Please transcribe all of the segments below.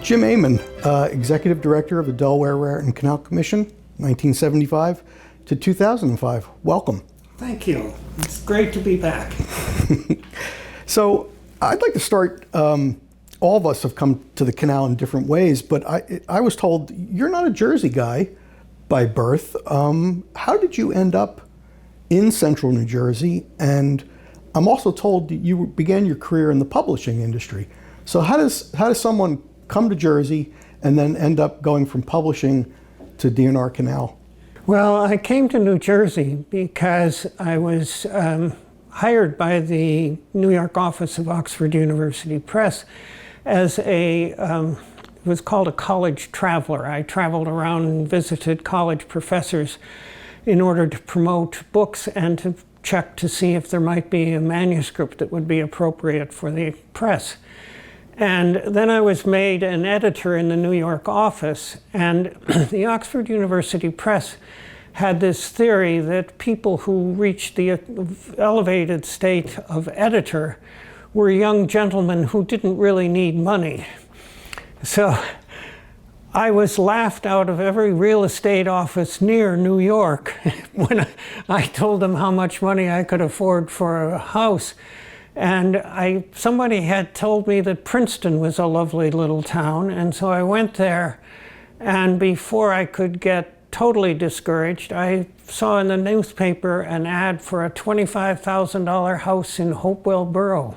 Jim Amon, Executive Director of the Delaware Raritan Canal Commission, 1975 to 2005. Welcome. Thank you. It's great to be back. So I'd like to start, all of us have come to the canal in different ways, but I was told you're not a Jersey guy by birth. How did you end up in central New Jersey? And I'm also told that you began your career in the publishing industry. So how does someone come to Jersey and then end up going from publishing to D&R Canal? Well, I came to New Jersey because I was hired by the New York office of Oxford University Press as it was called a college traveler. I traveled around and visited college professors in order to promote books and to check to see if there might be a manuscript that would be appropriate for the press. And then I was made an editor in the New York office, and the Oxford University Press had this theory that people who reached the elevated state of editor were young gentlemen who didn't really need money. So I was laughed out of every real estate office near New York when I told them how much money I could afford for a house. And somebody had told me that Princeton was a lovely little town, and so I went there, and before I could get totally discouraged, I saw in the newspaper an ad for a $25,000 house in Hopewell Borough.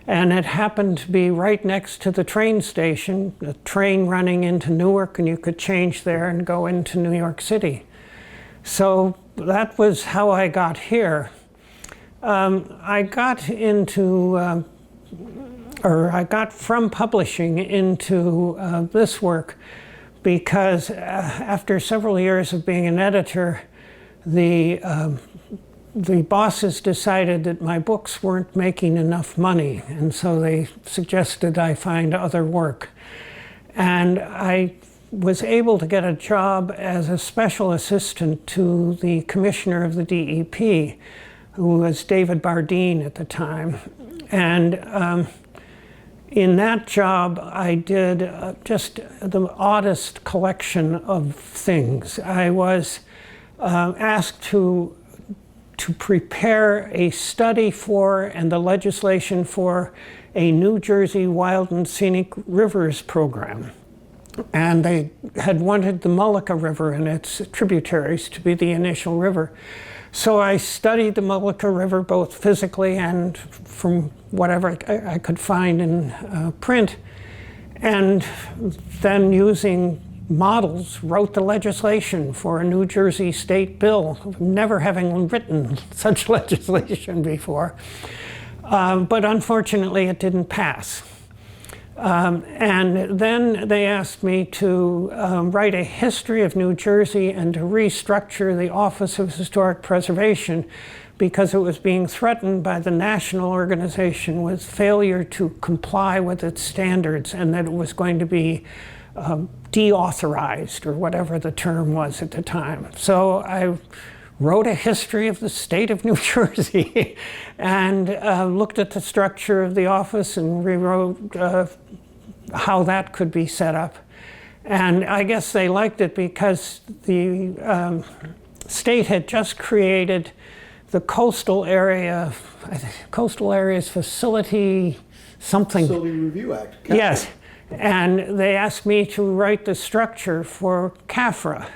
And it happened to be right next to the train station, a train running into Newark, and you could change there and go into New York City. So that was how I got here. I got from publishing into this work because after several years of being an editor, the bosses decided that my books weren't making enough money, and so they suggested I find other work. And I was able to get a job as a special assistant to the commissioner of the DEP, who was David Bardeen at the time. And in that job, I did just the oddest collection of things. I was asked to prepare a study for and the legislation for a New Jersey Wild and Scenic Rivers program. And they had wanted the Mullica River and its tributaries to be the initial river. So I studied the Mullica River both physically and from whatever I could find in print, and then using models wrote the legislation for a New Jersey state bill, never having written such legislation before. But unfortunately it didn't pass. And then they asked me to write a history of New Jersey and to restructure the Office of Historic Preservation because it was being threatened by the national organization with failure to comply with its standards, and that it was going to be deauthorized, or whatever the term was at the time. So I wrote a history of the state of New Jersey and looked at the structure of the office and rewrote how that could be set up. And I guess they liked it because the state had just created the Coastal Areas Facility something. Facility Review Act. Yes. And they asked me to write the structure for CAFRA,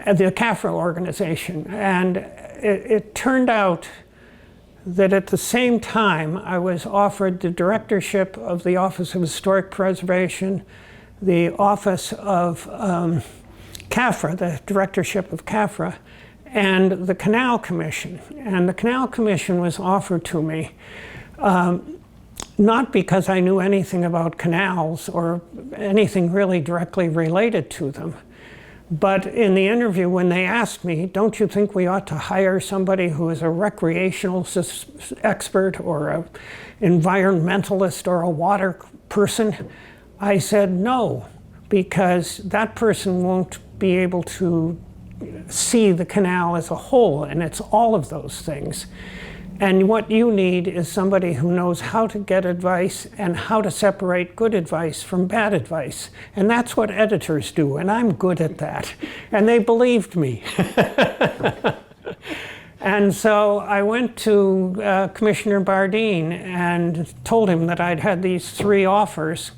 the CAFRA organization. And it turned out that at the same time I was offered the directorship of the Office of Historic Preservation, the Office of CAFRA, the directorship of CAFRA, and the Canal Commission. And the Canal Commission was offered to me not because I knew anything about canals or anything really directly related to them, but in the interview when they asked me, don't you think we ought to hire somebody who is a recreational expert or an environmentalist or a water person? I said no, because that person won't be able to see the canal as a whole, and it's all of those things. And what you need is somebody who knows how to get advice and how to separate good advice from bad advice. And that's what editors do, and I'm good at that. And they believed me. And so I went to Commissioner Bardeen and told him that I'd had these 3 offers.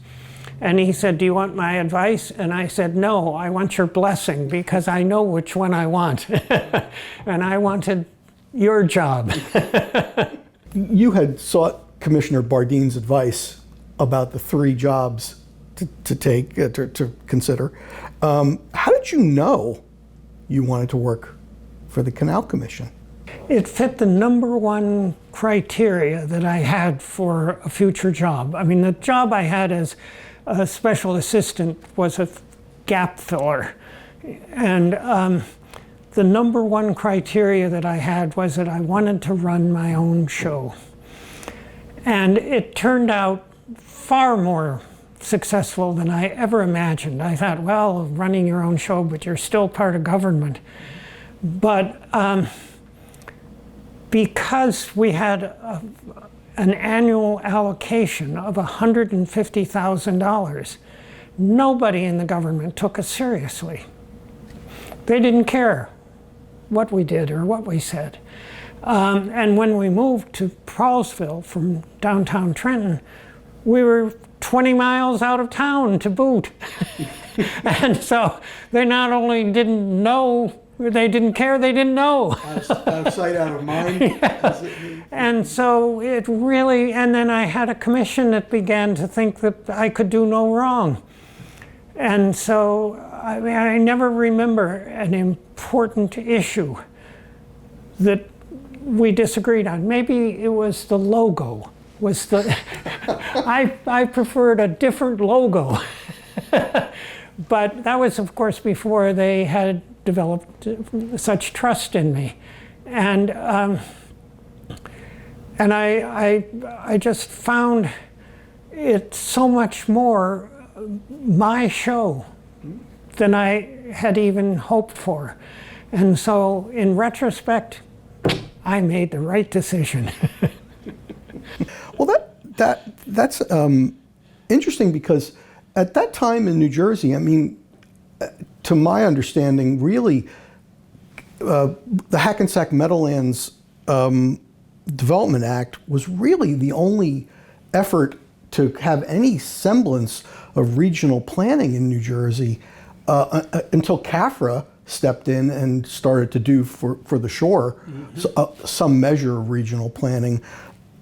And he said, "Do you want my advice?" And I said, "No, I want your blessing, because I know which one I want." And I wanted your job. You had sought Commissioner Bardeen's advice about the 3 jobs to take, to consider. How did you know you wanted to work for the Canal Commission? It fit the #1 criteria that I had for a future job. I mean, the job I had as a special assistant was a gap filler. And the #1 criteria that I had was that I wanted to run my own show. And it turned out far more successful than I ever imagined. I thought, well, running your own show, but you're still part of government. But because we had an annual allocation of $150,000, nobody in the government took us seriously. They didn't care what we did or what we said. And when we moved to Prallsville from downtown Trenton, we were 20 miles out of town to boot. And so they not only didn't know, they didn't care, they didn't know. Out of sight, out of mind. Yeah. And so it really, and then I had a commission that began to think that I could do no wrong. And so I mean, I never remember an important issue that we disagreed on. Maybe it was the logo. I preferred a different logo. But that was, of course, before they had developed such trust in me. And I just found it so much more my show than I had even hoped for. And so in retrospect, I made the right decision. Well, that's interesting, because at that time in New Jersey, I mean, to my understanding, really, the Hackensack Meadowlands Development Act was really the only effort to have any semblance of regional planning in New Jersey until CAFRA stepped in and started to do for the shore some measure of regional planning.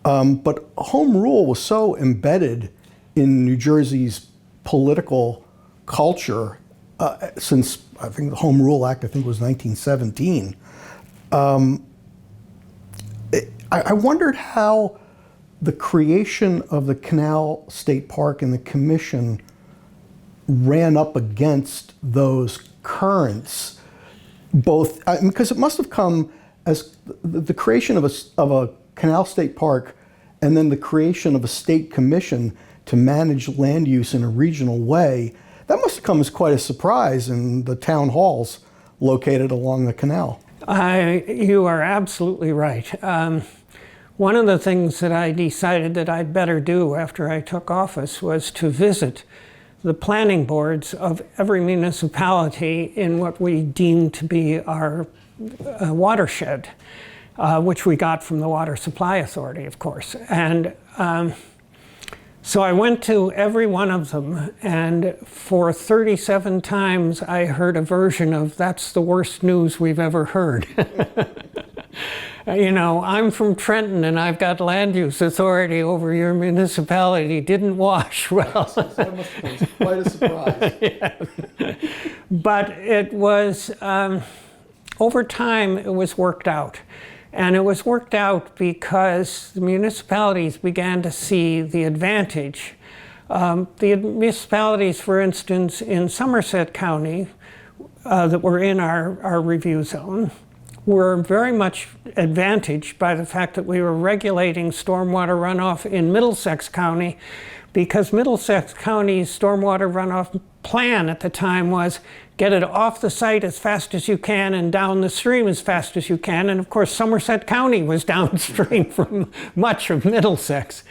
But home rule was so embedded in New Jersey's political culture since, I think, the Home Rule Act, I think, was 1917. I wondered how the creation of the Canal State Park and the Commission ran up against those currents, both because it must have come as the creation of a Canal State Park and then the creation of a state commission to manage land use in a regional way. That must have come as quite a surprise in the town halls located along the canal. You are absolutely right. One of the things that I decided that I'd better do after I took office was to visit the planning boards of every municipality in what we deemed to be our watershed, which we got from the Water Supply Authority, of course. And so I went to every one of them, and for 37 times I heard a version of, "That's the worst news we've ever heard." You know, I'm from Trenton and I've got land use authority over your municipality. Didn't wash well. That must have been quite a surprise. Yeah. But it was, over time, it was worked out. And it was worked out because the municipalities began to see the advantage. The municipalities, for instance, in Somerset County that were in our review zone were very much advantaged by the fact that we were regulating stormwater runoff in Middlesex County, because Middlesex County's stormwater runoff plan at the time was get it off the site as fast as you can and down the stream as fast as you can. And of course, Somerset County was downstream from much of Middlesex.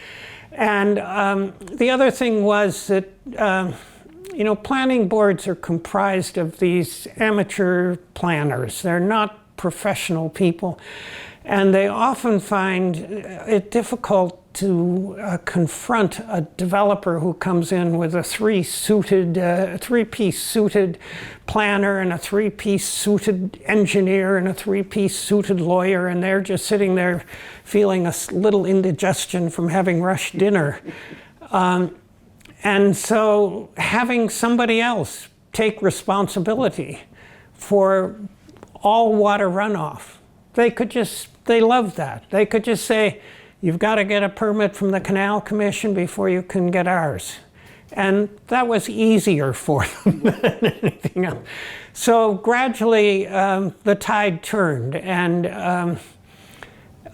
And the other thing was that, you know, planning boards are comprised of these amateur planners. They're not professional people. And they often find it difficult to confront a developer who comes in with a three-piece suited planner and a three-piece suited engineer and a three-piece suited lawyer, and they're just sitting there feeling a little indigestion from having rushed dinner. And so having somebody else take responsibility for all water runoff, they love that. They could just say, you've got to get a permit from the Canal Commission before you can get ours. And that was easier for them than anything else. So gradually, the tide turned. And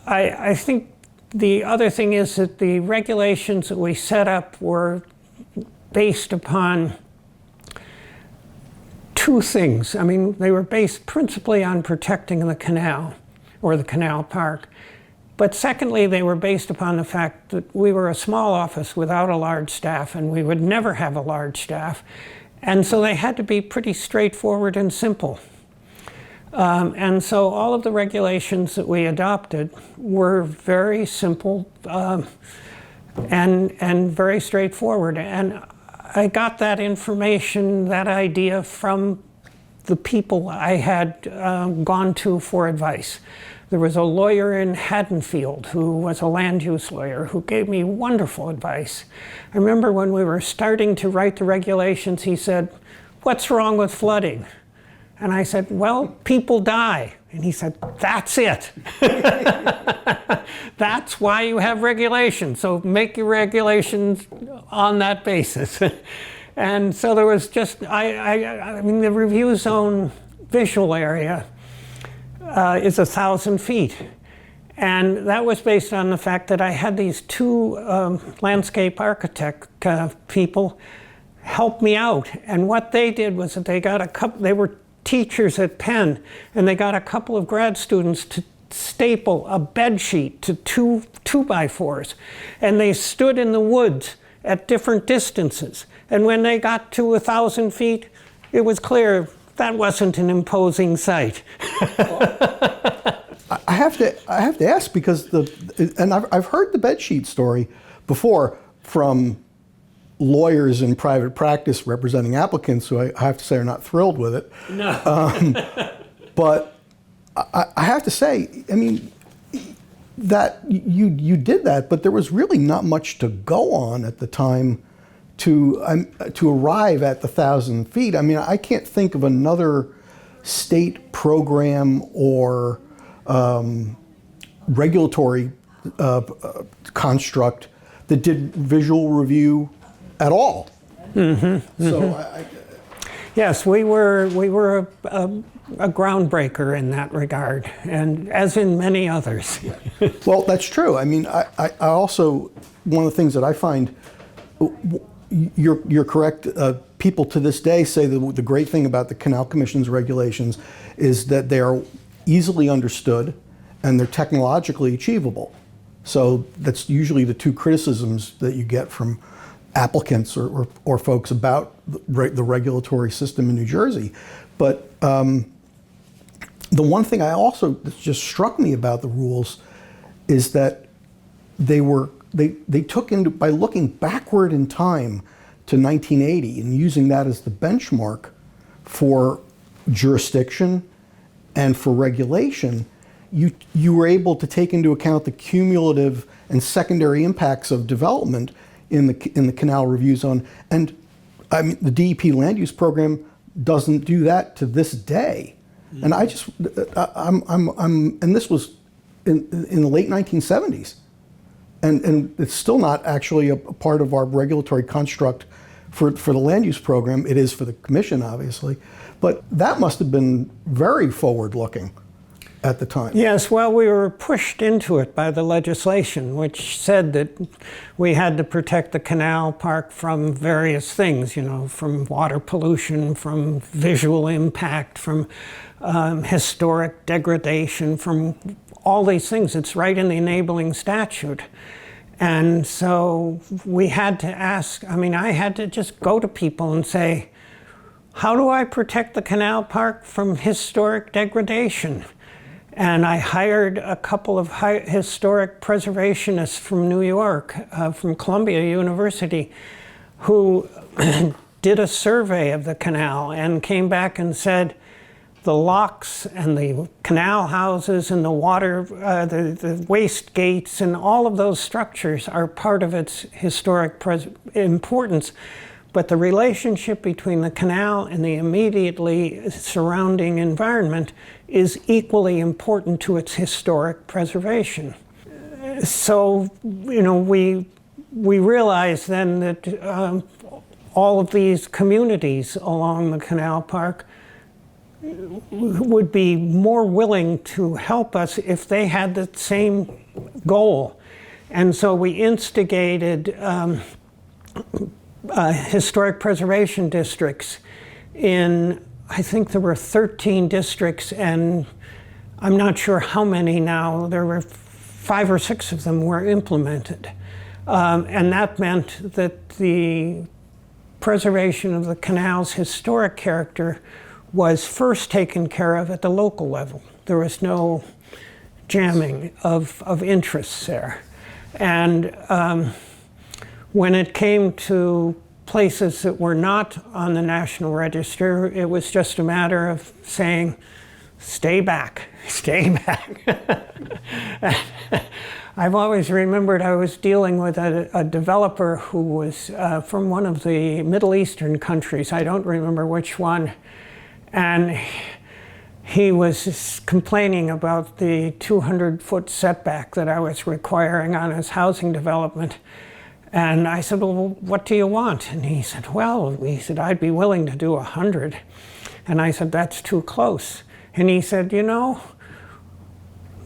I think the other thing is that the regulations that we set up were based upon two things. I mean, they were based principally on protecting the canal, or the canal park. But secondly, they were based upon the fact that we were a small office without a large staff, and we would never have a large staff. And so they had to be pretty straightforward and simple. And so all of the regulations that we adopted were very simple and very straightforward. And I got that information, that idea, from the people I had gone to for advice. There was a lawyer in Haddonfield who was a land use lawyer who gave me wonderful advice. I remember when we were starting to write the regulations, he said, "What's wrong with flooding?" And I said, "Well, people die." And he said, "That's it." That's why you have regulations. So make your regulations on that basis. And so there was just, I mean, the review zone visual area is 1,000 feet. And that was based on the fact that I had these two landscape architect people help me out. And what they did was that they were teachers at Penn, and they got a couple of grad students to staple a bed sheet to two 2x4s. And they stood in the woods at different distances. And when they got to 1,000 feet, it was clear that wasn't an imposing sight. I have to ask, because I've heard the bedsheet story before from lawyers in private practice representing applicants who I have to say are not thrilled with it. No. But I have to say, I mean, that you did that, but there was really not much to go on at the time to arrive at the 1,000 feet. I mean, I can't think of another state program or regulatory construct that did visual review at all. Mm-hmm, so yes, we were a groundbreaker in that regard, and as in many others. Well, that's true. I mean, I also, one of the things that I find, you're correct. People to this day say that the great thing about the Canal Commission's regulations is that they are easily understood and they're technologically achievable. So that's usually the two criticisms that you get from applicants or folks about the regulatory system in New Jersey. But the one thing that just struck me about the rules is that they took into, by looking backward in time to 1980 and using that as the benchmark for jurisdiction and for regulation, you were able to take into account the cumulative and secondary impacts of development in the canal review zone. And I mean, the DEP land use program doesn't do that to this day. Mm-hmm. And and this was in the late 1970s. And it's still not actually a part of our regulatory construct for the land use program. It is for the commission, obviously. But that must have been very forward-looking. at the time? Yes, well, we were pushed into it by the legislation, which said that we had to protect the canal park from various things, from water pollution, from visual impact, from historic degradation, from all these things. It's right in the enabling statute. And so we had to ask, I had to just go to people and say, how do I protect the canal park from historic degradation? And I hired a couple of historic preservationists from New York, from Columbia University, who did a survey of the canal and came back and said the locks and the canal houses and the water, the waste gates and all of those structures are part of its historic importance. But the relationship between the canal and the immediately surrounding environment is equally important to its historic preservation. So, we realized then that all of these communities along the canal park would be more willing to help us if they had the same goal. And so we instigated historic preservation districts in, I think there were 13 districts, and I'm not sure how many now. There were 5 or 6 of them were implemented. And that meant that the preservation of the canal's historic character was first taken care of at the local level. There was no jamming of interests there. And when it came to places that were not on the National Register, it was just a matter of saying, stay back, stay back. I've always remembered I was dealing with a developer who was from one of the Middle Eastern countries, I don't remember which one, and he was just complaining about the 200-foot setback that I was requiring on his housing development. And I said, well, what do you want? And he said, I'd be willing to do 100. And I said, that's too close. And he said,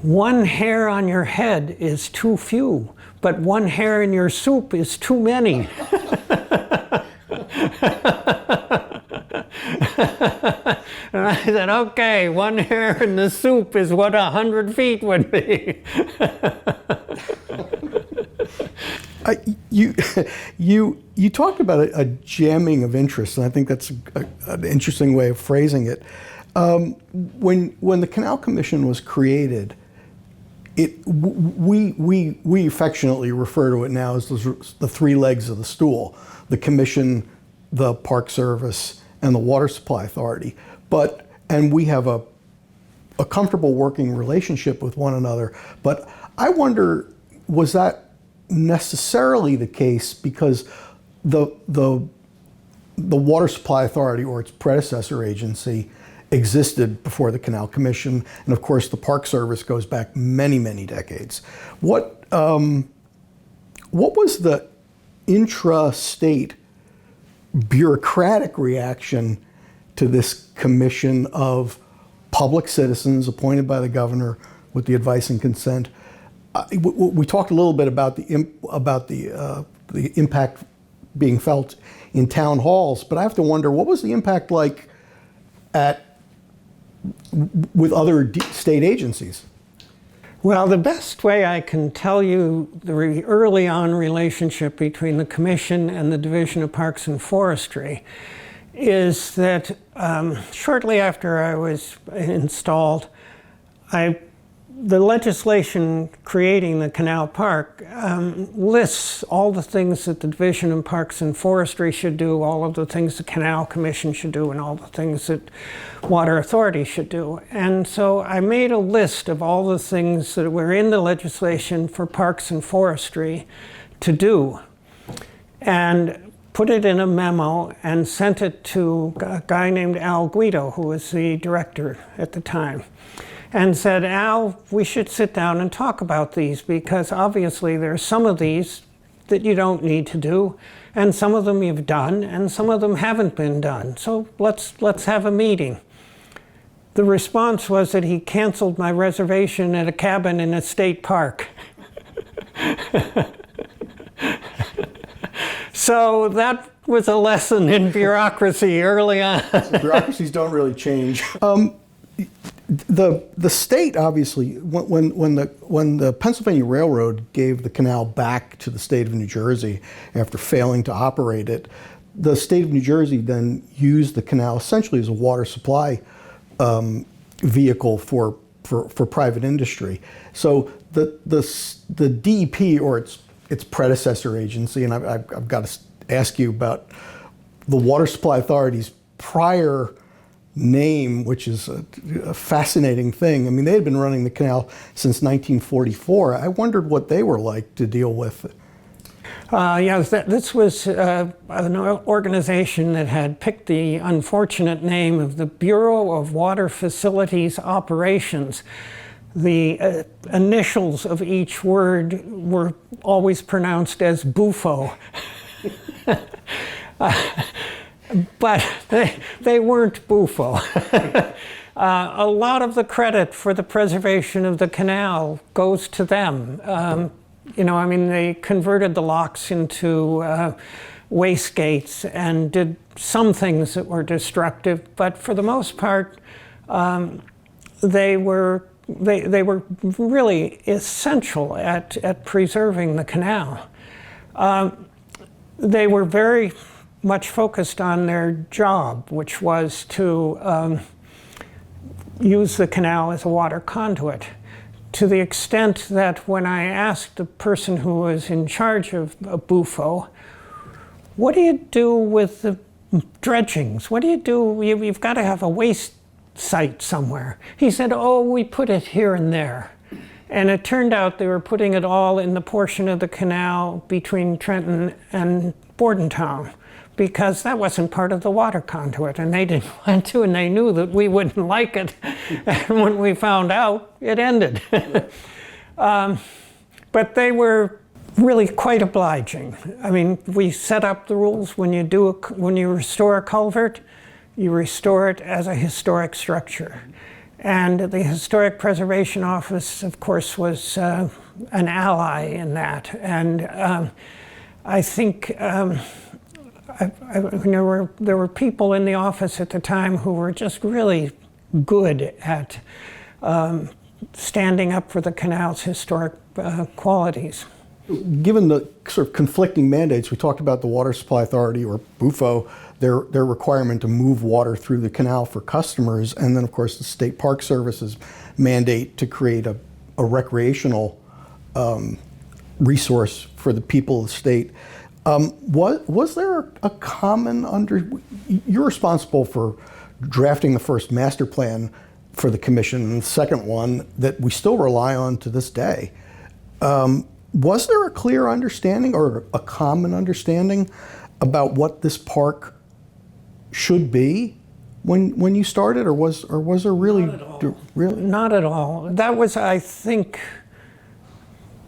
one hair on your head is too few, but one hair in your soup is too many. And I said, okay, one hair in the soup is what 100 feet would be. You talked about a jamming of interests, and I think that's an interesting way of phrasing it. When the Canal Commission was created, we affectionately refer to it now as the 3 legs of the stool: the Commission, the Park Service, and the Water Supply Authority. And we have a comfortable working relationship with one another. But I wonder, was that necessarily the case because the Water Supply Authority, or its predecessor agency, existed before the Canal Commission, and of course the Park Service goes back many, many decades. What was the intra-state bureaucratic reaction to this commission of public citizens appointed by the governor with the advice and consent? We talked a little bit about the impact being felt in town halls, but I have to wonder, what was the impact like with other state agencies? Well, the best way I can tell you the early on relationship between the Commission and the Division of Parks and Forestry is that shortly after I was installed, the legislation creating the Canal Park lists all the things that the Division of Parks and Forestry should do, all of the things the Canal Commission should do, and all the things that Water Authority should do. And so I made a list of all the things that were in the legislation for Parks and Forestry to do, and put it in a memo and sent it to a guy named Al Guido, who was the director at the time, and said, Al, we should sit down and talk about these, because obviously there's some of these that you don't need to do, and some of them you've done, and some of them haven't been done. So let's have a meeting. The response was that he canceled my reservation at a cabin in a state park. So that was a lesson in bureaucracy early on. Bureaucracies don't really change. The state, obviously, when the Pennsylvania Railroad gave the canal back to the state of New Jersey after failing to operate it, the state of New Jersey then used the canal essentially as a water supply vehicle for private industry. So the DEP, or its predecessor agency, and I've got to ask you about the Water Supply Authority's prior name, which is a fascinating thing. I mean, they had been running the canal since 1944. I wondered what they were like to deal with. Yes, this was an organization that had picked the unfortunate name of the Bureau of Water Facilities Operations. The initials of each word were always pronounced as BUFO. But they weren't BUFO. A lot of the credit for the preservation of the canal goes to them. I mean, they converted the locks into waste gates and did some things that were destructive, but for the most part, they were really essential at preserving the canal. They were very much focused on their job, which was to use the canal as a water conduit, to the extent that when I asked the person who was in charge of BUFO, what do you do with the dredgings? What do you do? You've got to have a waste site somewhere. He said, oh, we put it here and there. And it turned out they were putting it all in the portion of the canal between Trenton and Bordentown, because that wasn't part of the water conduit, and they didn't want to, and they knew that we wouldn't like it. And when we found out, it ended. But they were really quite obliging. I mean, we set up the rules. When you restore a culvert, you restore it as a historic structure. And the Historic Preservation Office, of course, was an ally in that. And I think there were people in the office at the time who were just really good at standing up for the canal's historic qualities. Given the sort of conflicting mandates, we talked about the Water Supply Authority, or BUFO, their requirement to move water through the canal for customers, and then of course the State Park Service's mandate to create a recreational resource for the people of the state. Was there a common you're responsible for drafting the first master plan for the commission, and the second one that we still rely on to this day. Was there a clear understanding or a common understanding about what this park should be when you started, or was there really? Not at all. Really? Not at all. That was, I think,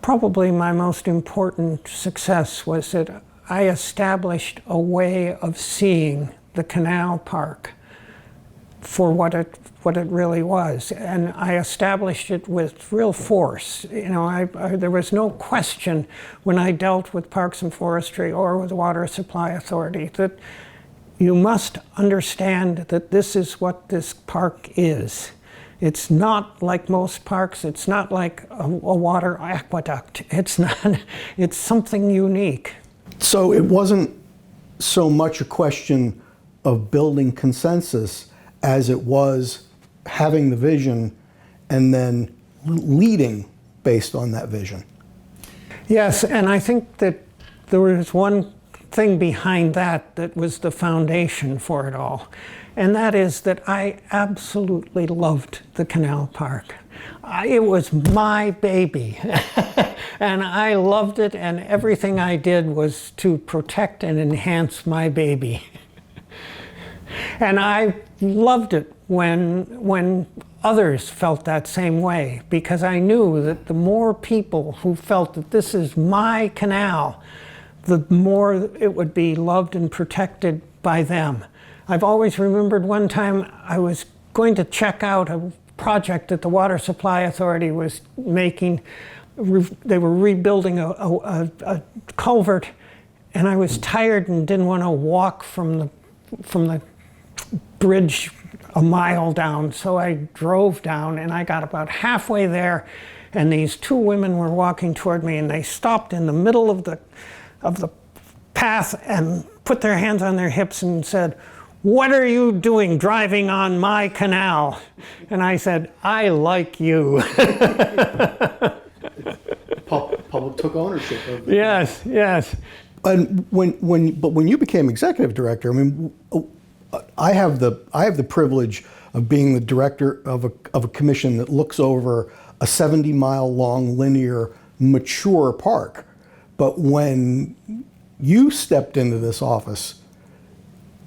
probably my most important success, was that I established a way of seeing the Canal Park for what it really was, and I established it with real force. You know, there was no question when I dealt with Parks and Forestry or with the Water Supply Authority that you must understand that this is what this park is. It's not like most parks. It's not like a water aqueduct. It's not. It's something unique. So it wasn't so much a question of building consensus as it was having the vision and then leading based on that vision. Yes, and I think that there was one thing behind that was the foundation for it all. And that is that I absolutely loved the Canal Park. It was my baby. And I loved it, and everything I did was to protect and enhance my baby. And I loved it when others felt that same way, because I knew that the more people who felt that this is my canal, the more it would be loved and protected by them. I've always remembered one time I was going to check out a project that the Water Supply Authority was making. They were rebuilding a culvert, and I was tired and didn't want to walk from the bridge a mile down, so I drove down, and I got about halfway there, and these two women were walking toward me, and they stopped in the middle of the path and put their hands on their hips and said, "What are you doing driving on my canal?" And I said, "I like you." Public took ownership of it. Yes, yes. And when you became executive director, I mean, I have the privilege of being the director of a commission that looks over a 70-mile long linear mature park. But when you stepped into this office,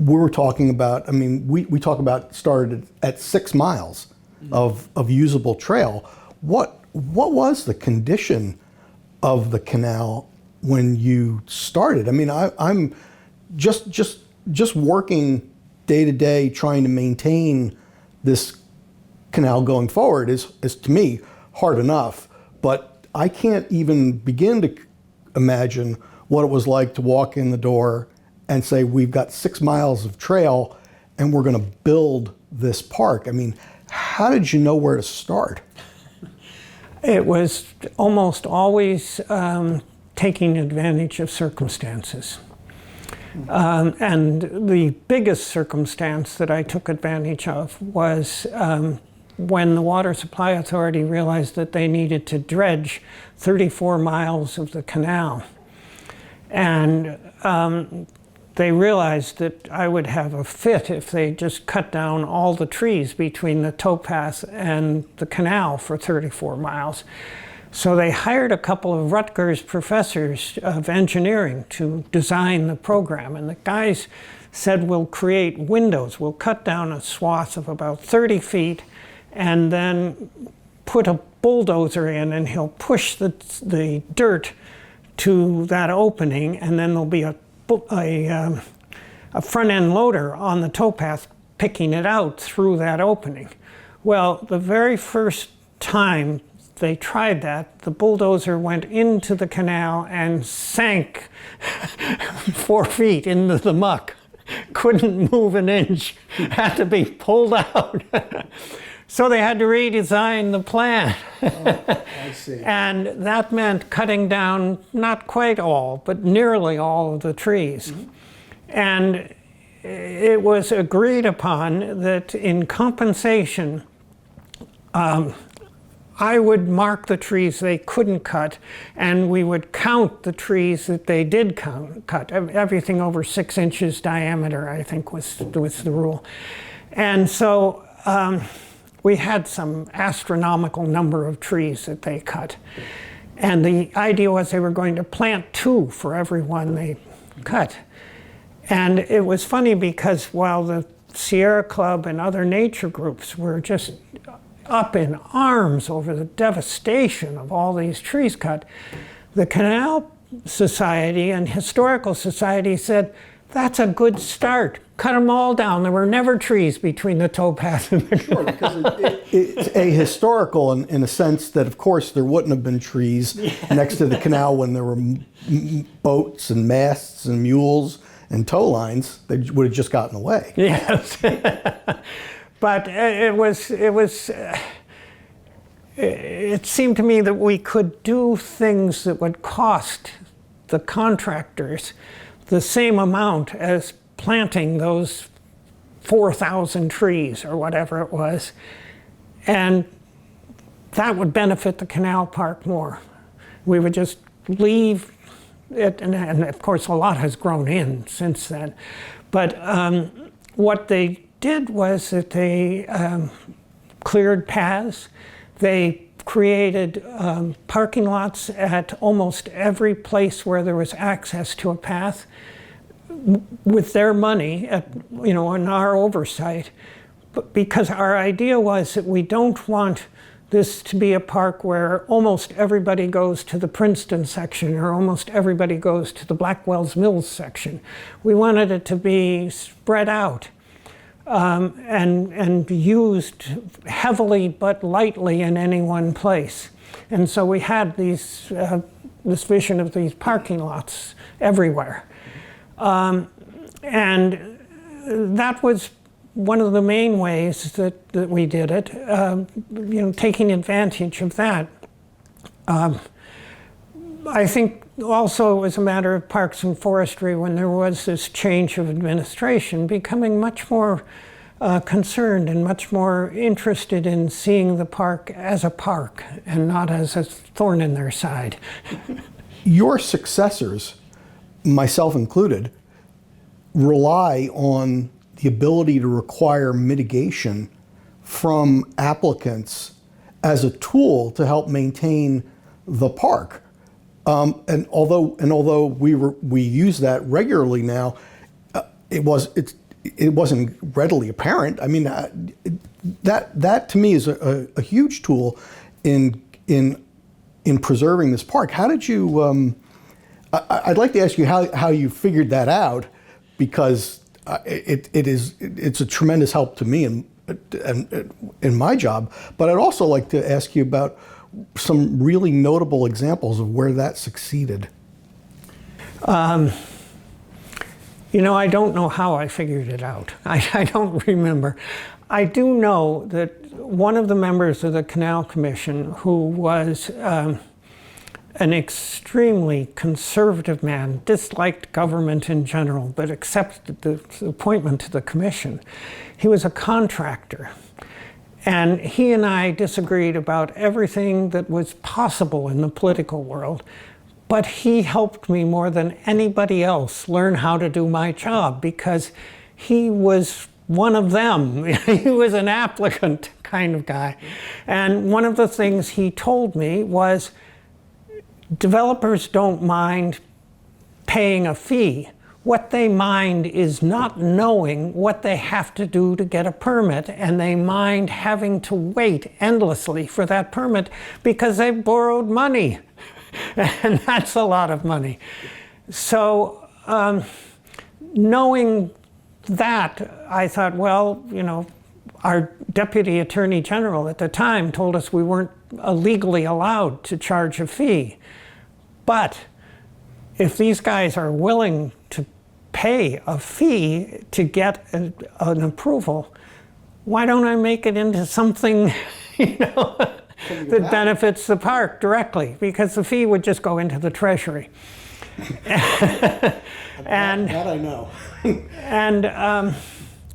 we were talking about, I mean, we talk about started at 6 miles of usable trail. What was the condition of the canal when you started? I mean, I'm just working day to day trying to maintain this canal going forward is to me hard enough, but I can't even begin to imagine what it was like to walk in the door and say, we've got 6 miles of trail and we're going to build this park. I mean, how did you know where to start? It was almost always taking advantage of circumstances. And the biggest circumstance that I took advantage of was when the Water Supply Authority realized that they needed to dredge 34 miles of the canal. And they realized that I would have a fit if they just cut down all the trees between the towpath and the canal for 34 miles. So they hired a couple of Rutgers professors of engineering to design the program. And the guys said, we'll create windows. We'll cut down a swath of about 30 feet and then put a bulldozer in, and he'll push the dirt to that opening, and then there'll be a front-end loader on the towpath picking it out through that opening. Well, the very first time they tried that, the bulldozer went into the canal and sank 4 feet into the muck. Couldn't move an inch, had to be pulled out. So they had to redesign the plan. Oh, I see. And that meant cutting down not quite all, but nearly all of the trees. Mm-hmm. And it was agreed upon that in compensation, I would mark the trees they couldn't cut, and we would count the trees that they did cut. Everything over 6 inches diameter, I think, was the rule. And so we had some astronomical number of trees that they cut. And the idea was they were going to plant 2 for every one they cut. And it was funny because while the Sierra Club and other nature groups were just up in arms over the devastation of all these trees cut, the Canal Society and Historical Society said, that's a good start. Cut them all down. There were never trees between the towpath and the canal. Sure, because it's a historical in a sense that, of course, there wouldn't have been trees next to the canal when there were boats and masts and mules and tow lines. They would have just gotten away. Yes. But it seemed to me that we could do things that would cost the contractors the same amount as planting those 4,000 trees or whatever it was, and that would benefit the canal park more. We would just leave it, and of course a lot has grown in since then, but what they did was that they cleared paths. They created parking lots at almost every place where there was access to a path with their money, on our oversight. But because our idea was that we don't want this to be a park where almost everybody goes to the Princeton section or almost everybody goes to the Blackwell's Mills section. We wanted it to be spread out. and used heavily but lightly in any one place. And so we had this vision of these parking lots everywhere. And that was one of the main ways that we did it, taking advantage of that. I think also as a matter of parks and forestry, when there was this change of administration, becoming much more concerned and much more interested in seeing the park as a park and not as a thorn in their side. Your successors, myself included, rely on the ability to require mitigation from applicants as a tool to help maintain the park. And although we use that regularly now, it wasn't readily apparent. I mean, that to me is a huge tool in preserving this park. How did you? I'd like to ask you how you figured that out, because it's a tremendous help to me in my job. But I'd also like to ask you about some really notable examples of where that succeeded. I don't know how I figured it out. I don't remember. I do know that one of the members of the Canal Commission, who was an extremely conservative man, disliked government in general, but accepted the appointment to the commission, he was a contractor. And he and I disagreed about everything that was possible in the political world. But he helped me more than anybody else learn how to do my job, because he was one of them. He was an applicant kind of guy. And one of the things he told me was, developers don't mind paying a fee. What they mind is not knowing what they have to do to get a permit, and they mind having to wait endlessly for that permit because they borrowed money. And that's a lot of money. So knowing that, I thought, well, our Deputy Attorney General at the time told us we weren't legally allowed to charge a fee. But if these guys are willing to pay a fee to get an approval, why don't I make it into something, that benefits the park directly? Because the fee would just go into the treasury. And that I know. And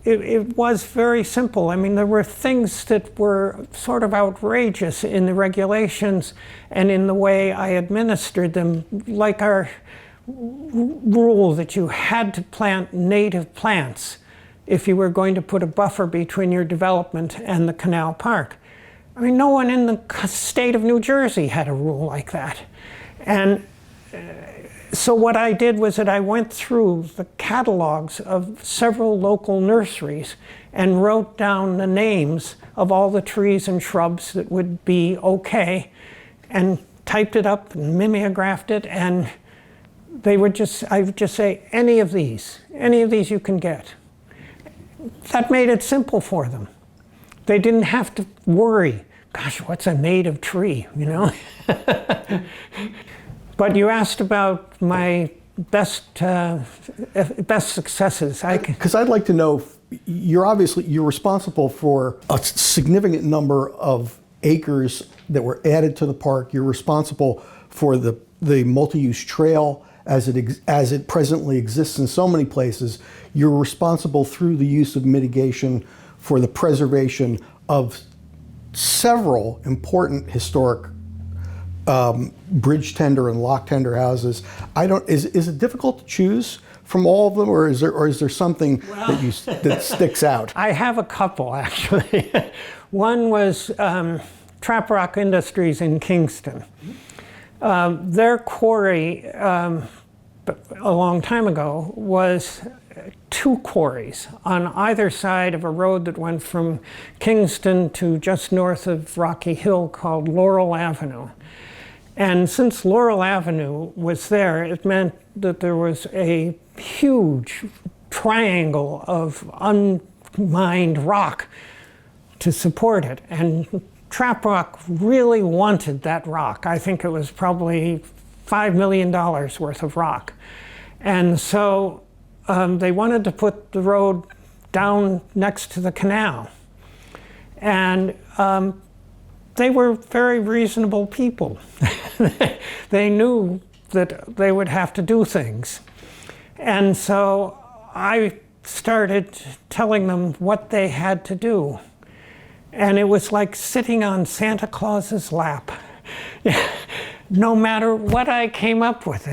it was very simple. I mean, there were things that were sort of outrageous in the regulations and in the way I administered them, like our rule that you had to plant native plants if you were going to put a buffer between your development and the Canal Park. I mean, no one in the state of New Jersey had a rule like that. And so what I did was that I went through the catalogs of several local nurseries and wrote down the names of all the trees and shrubs that would be okay, and typed it up and mimeographed it, and I would just say, any of these you can get. That made it simple for them. They didn't have to worry, gosh, what's a native tree, But you asked about my best successes. Because I'd like to know, you're responsible for a significant number of acres that were added to the park. You're responsible for the multi-use trail as it presently exists in so many places. You're responsible through the use of mitigation for the preservation of several important historic bridge tender and lock tender houses. Is it difficult to choose from all of them, or is there something that sticks out? I have a couple, actually. One was Trap Rock Industries in Kingston. Their quarry a long time ago was two quarries on either side of a road that went from Kingston to just north of Rocky Hill called Laurel Avenue. And since Laurel Avenue was there, it meant that there was a huge triangle of mined rock to support it. And Trap Rock really wanted that rock. I think it was probably $5 million worth of rock. And so they wanted to put the road down next to the canal. And they were very reasonable people. They knew that they would have to do things. And so I started telling them what they had to do. And it was like sitting on Santa Claus's lap. No matter what I came up with,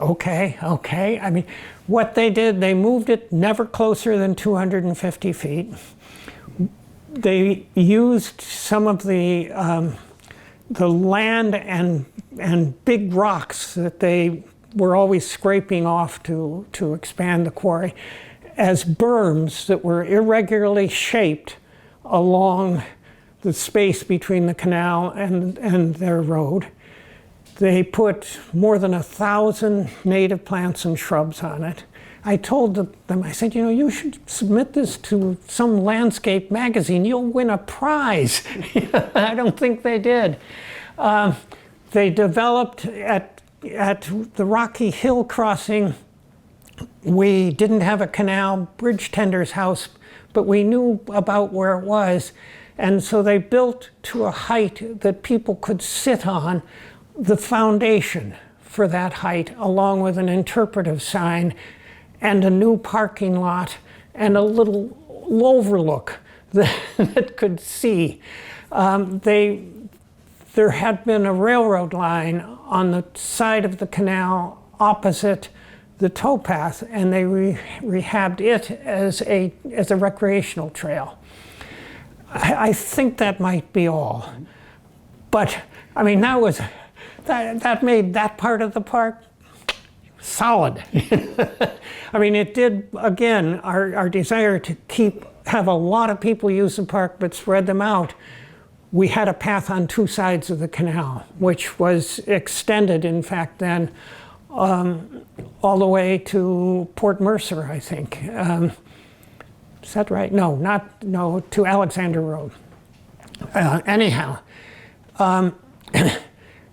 okay. I mean, what they did, they moved it never closer than 250 feet. They used some of the land and big rocks that they were always scraping off to expand the quarry as berms that were irregularly shaped along the space between the canal and their road. They put more than 1,000 native plants and shrubs on it. I told them, I said, you should submit this to some landscape magazine. You'll win a prize. I don't think they did. They developed at the Rocky Hill crossing. We didn't have a canal bridge tender's house, but we knew about where it was. And so they built to a height that people could sit on the foundation for that height, along with an interpretive sign and a new parking lot and a little overlook that could see. There had been a railroad line on the side of the canal opposite the towpath, and they rehabbed it as a recreational trail. I think that might be all. But, I mean, that made that part of the park solid. I mean, it did, again, our desire to have a lot of people use the park but spread them out. We had a path on two sides of the canal, which was extended, in fact, then all the way to Port Mercer, I think. Is that right? No, to Alexander Road. Anyhow,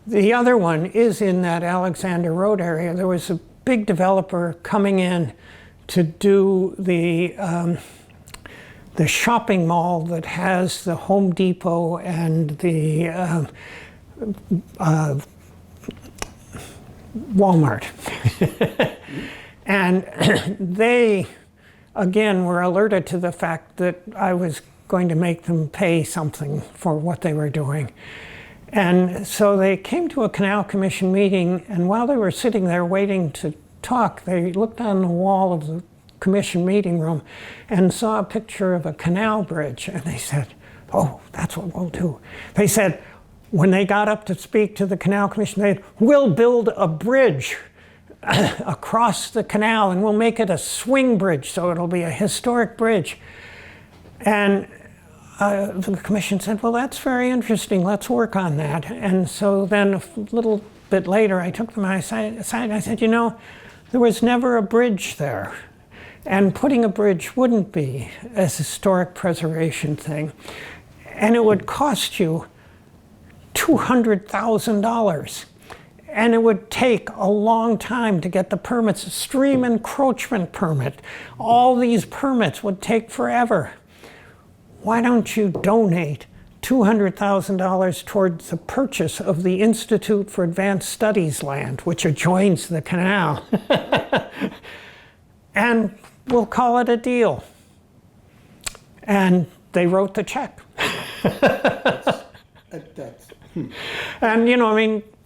the other one is in that Alexander Road area. There was a big developer coming in to do the shopping mall that has the Home Depot and the Walmart. And they, again, were alerted to the fact that I was going to make them pay something for what they were doing. And so they came to a Canal Commission meeting, and while they were sitting there waiting to talk, they looked on the wall of the commission meeting room and saw a picture of a canal bridge, and they said, oh, that's what we'll do. They said, when they got up to speak to the Canal Commission, they said, we'll build a bridge across the canal, and we'll make it a swing bridge, so it'll be a historic bridge. And the commission said, well, that's very interesting, let's work on that. And so then a little bit later, I took them aside, I said, there was never a bridge there. And putting a bridge wouldn't be a historic preservation thing. And it would cost you $200,000. And it would take a long time to get the permits, a stream encroachment permit. All these permits would take forever. Why don't you donate $200,000 towards the purchase of the Institute for Advanced Studies land, which adjoins the canal? And we'll call it a deal. And they wrote the check. And,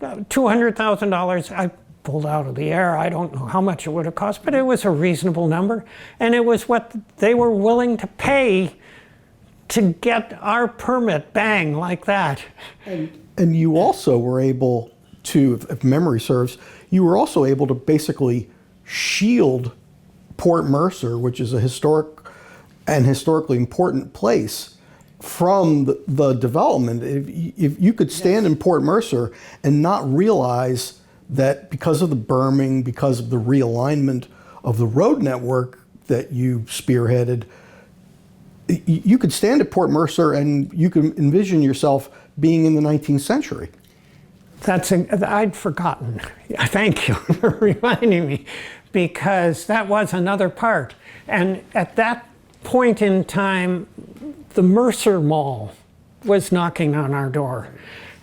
$200,000 I pulled out of the air. I don't know how much it would have cost, but it was a reasonable number. And it was what they were willing to pay to get our permit, bang, like that. And you also were able to, if memory serves, you were also able to basically shield Port Mercer, which is a historically important place, from the development. If you could stand in Port Mercer and not realize that because of the berming, because of the realignment of the road network that you spearheaded, you could stand at Port Mercer and you could envision yourself being in the 19th century. I'd forgotten. Thank you for reminding me, because that was another part. And at that point in time, the Mercer Mall was knocking on our door.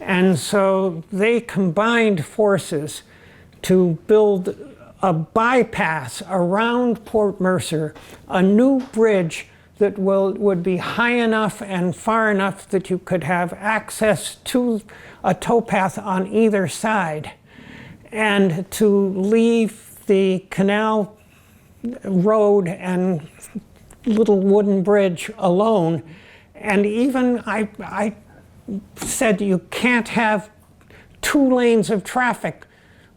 And so they combined forces to build a bypass around Port Mercer, a new bridge that would be high enough and far enough that you could have access to a towpath on either side, and to leave the Canal road and little wooden bridge alone. And even I said you can't have 2 lanes of traffic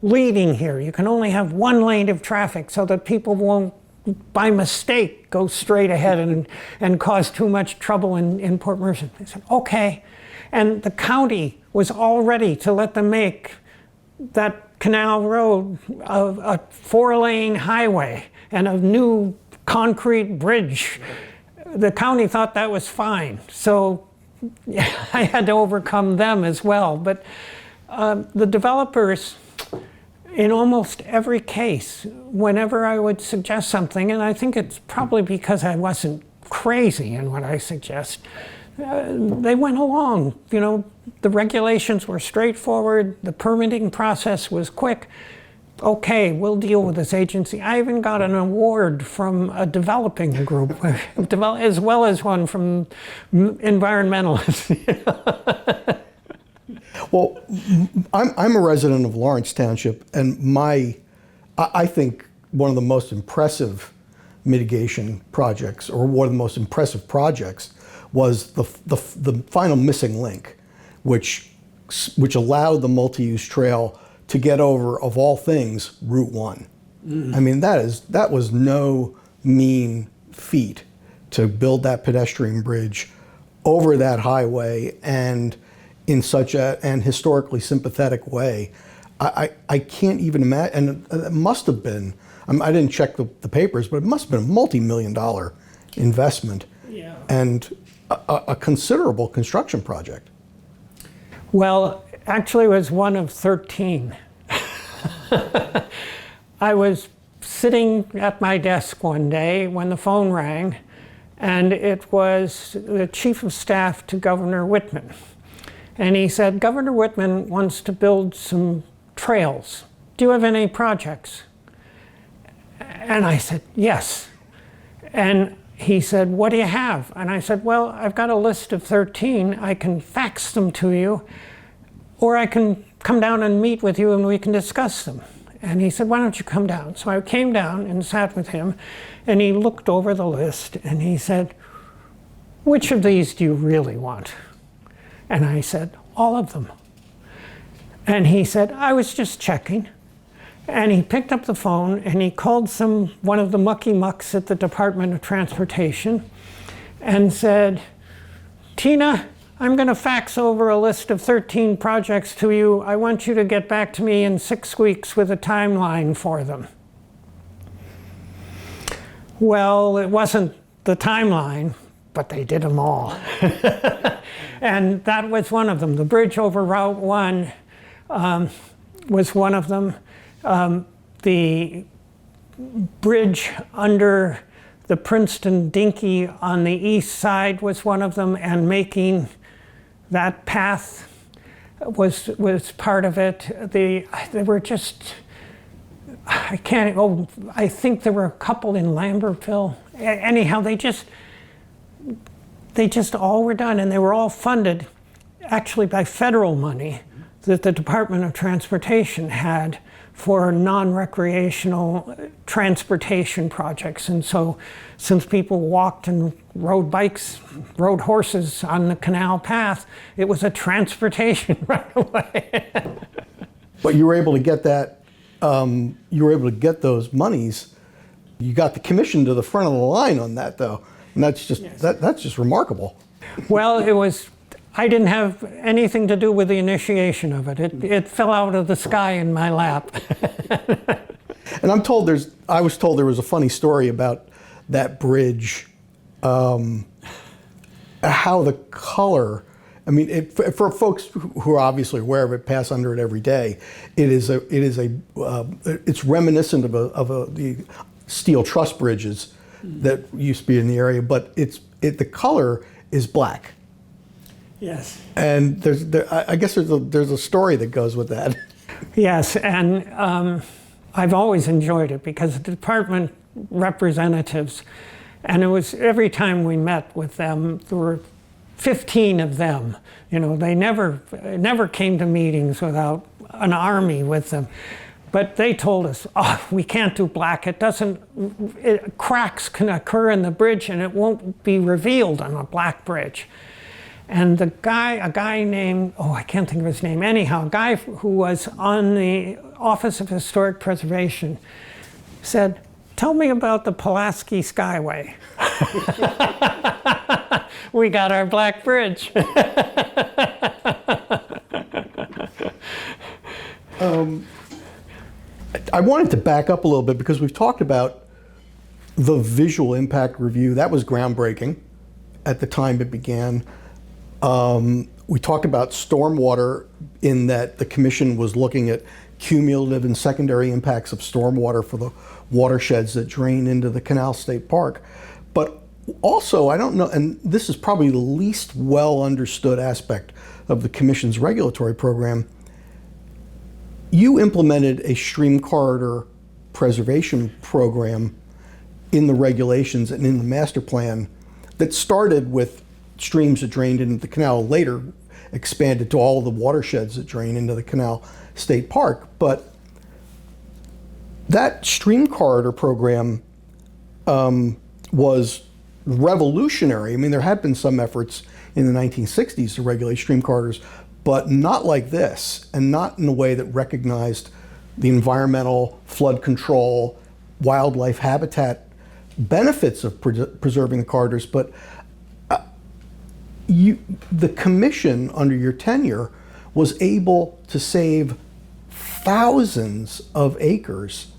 leading here. You can only have 1 lane of traffic so that people won't, by mistake, go straight ahead and cause too much trouble in Port Mercer. They said, okay. And the county was all ready to let them make that Canal Road a 4-lane highway and a new concrete bridge. The county thought that was fine. So I had to overcome them as well. But the developers, in almost every case, whenever I would suggest something, and I think it's probably because I wasn't crazy in what I suggest, they went along. You know, the regulations were straightforward, the permitting process was quick. Okay, we'll deal with this agency. I even got an award from a developing group, as well as one from environmentalists. Well, I'm a resident of Lawrence Township, and I think one of the most impressive mitigation projects, or one of the most impressive projects, was the final missing link, which allowed the multi-use trail to get over, of all things, Route 1. I mean, that was no mean feat to build that pedestrian bridge over that highway, and in such an historically sympathetic way. I can't even imagine, and it must have been, I didn't check the papers, but it must have been a multi-million-dollar investment. Yeah. And a considerable construction project. Well, actually it was one of 13. I was sitting at my desk one day when the phone rang, and it was the chief of staff to Governor Whitman. And he said, Governor Whitman wants to build some trails. Do you have any projects? And I said, yes. And he said, what do you have? And I said, well, I've got a list of 13. I can fax them to you, or I can come down and meet with you and we can discuss them. And he said, why don't you come down? So I came down and sat with him, and he looked over the list and he said, which of these do you really want? And I said, all of them. And he said, I was just checking. And he picked up the phone and he called one of the mucky mucks at the Department of Transportation and said, Tina, I'm going to fax over a list of 13 projects to you. I want you to get back to me in 6 weeks with a timeline for them. Well, it wasn't the timeline, but they did them all. And that was one of them. The bridge over Route 1 was one of them. The bridge under the Princeton Dinky on the east side was one of them, and making that path was part of it. They were just, I think there were a couple in Lambertville. Anyhow, they just all were done, and they were all funded actually by federal money that the Department of Transportation had for non-recreational transportation projects. And so since people walked and rode bikes, rode horses on the canal path, it was a transportation right away. But you were able to get that, you were able to get those monies. You got the commission to the front of the line on that, though. And that's just, yes. That's just remarkable. Well, I didn't have anything to do with the initiation of it. It fell out of the sky in my lap. And I was told there was a funny story about that bridge how the color, I mean, for folks who are obviously aware of it, pass under it every day. It's reminiscent of the steel truss bridges that used to be in the area, but the color is black. Yes. And I guess there's a story that goes with that. Yes, and I've always enjoyed it because the department representatives, and it was every time we met with them, there were 15 of them. You know, they never came to meetings without an army with them. But they told us, oh, we can't do black. Cracks can occur in the bridge and it won't be revealed on a black bridge. And a guy named, oh, I can't think of his name. Anyhow, a guy who was on the Office of Historic Preservation said, tell me about the Pulaski Skyway. We got our black bridge. I wanted to back up a little bit because we've talked about the visual impact review. That was groundbreaking at the time it began. We talked about stormwater in that the commission was looking at cumulative and secondary impacts of stormwater for the watersheds that drain into the Canal State Park. But also, I don't know, and this is probably the least well understood aspect of the commission's regulatory program, you implemented a stream corridor preservation program in the regulations and in the master plan that started with streams that drained into the canal, later expanded to all of the watersheds that drain into the Canal State Park. But that stream corridor program was revolutionary. I mean, there had been some efforts in the 1960s to regulate stream corridors, but not like this, and not in a way that recognized the environmental, flood control, wildlife habitat benefits of preserving the corridors. But the commission under your tenure was able to save thousands of acres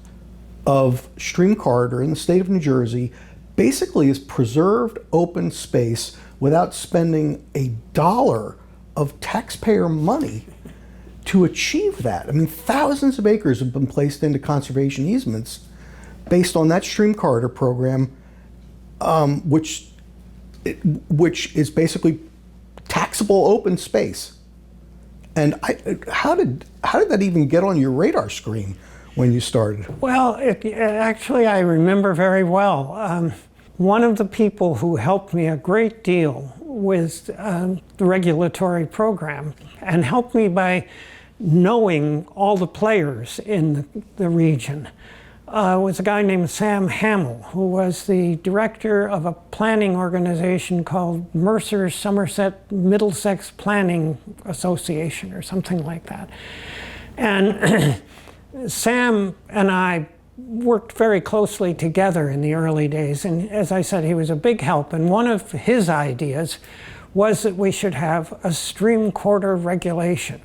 of stream corridor in the state of New Jersey, basically as preserved open space without spending a dollar of taxpayer money to achieve that. I mean, thousands of acres have been placed into conservation easements based on that stream corridor program, which is basically taxable open space. And how did that even get on your radar screen when you started? Well, actually, I remember very well. One of the people who helped me a great deal with the regulatory program, and helped me by knowing all the players in the region, was a guy named Sam Hamill, who was the director of a planning organization called Mercer Somerset Middlesex Planning Association, or something like that. And Sam and I worked very closely together in the early days, and as I said, he was a big help. And one of his ideas was that we should have a stream corridor regulation.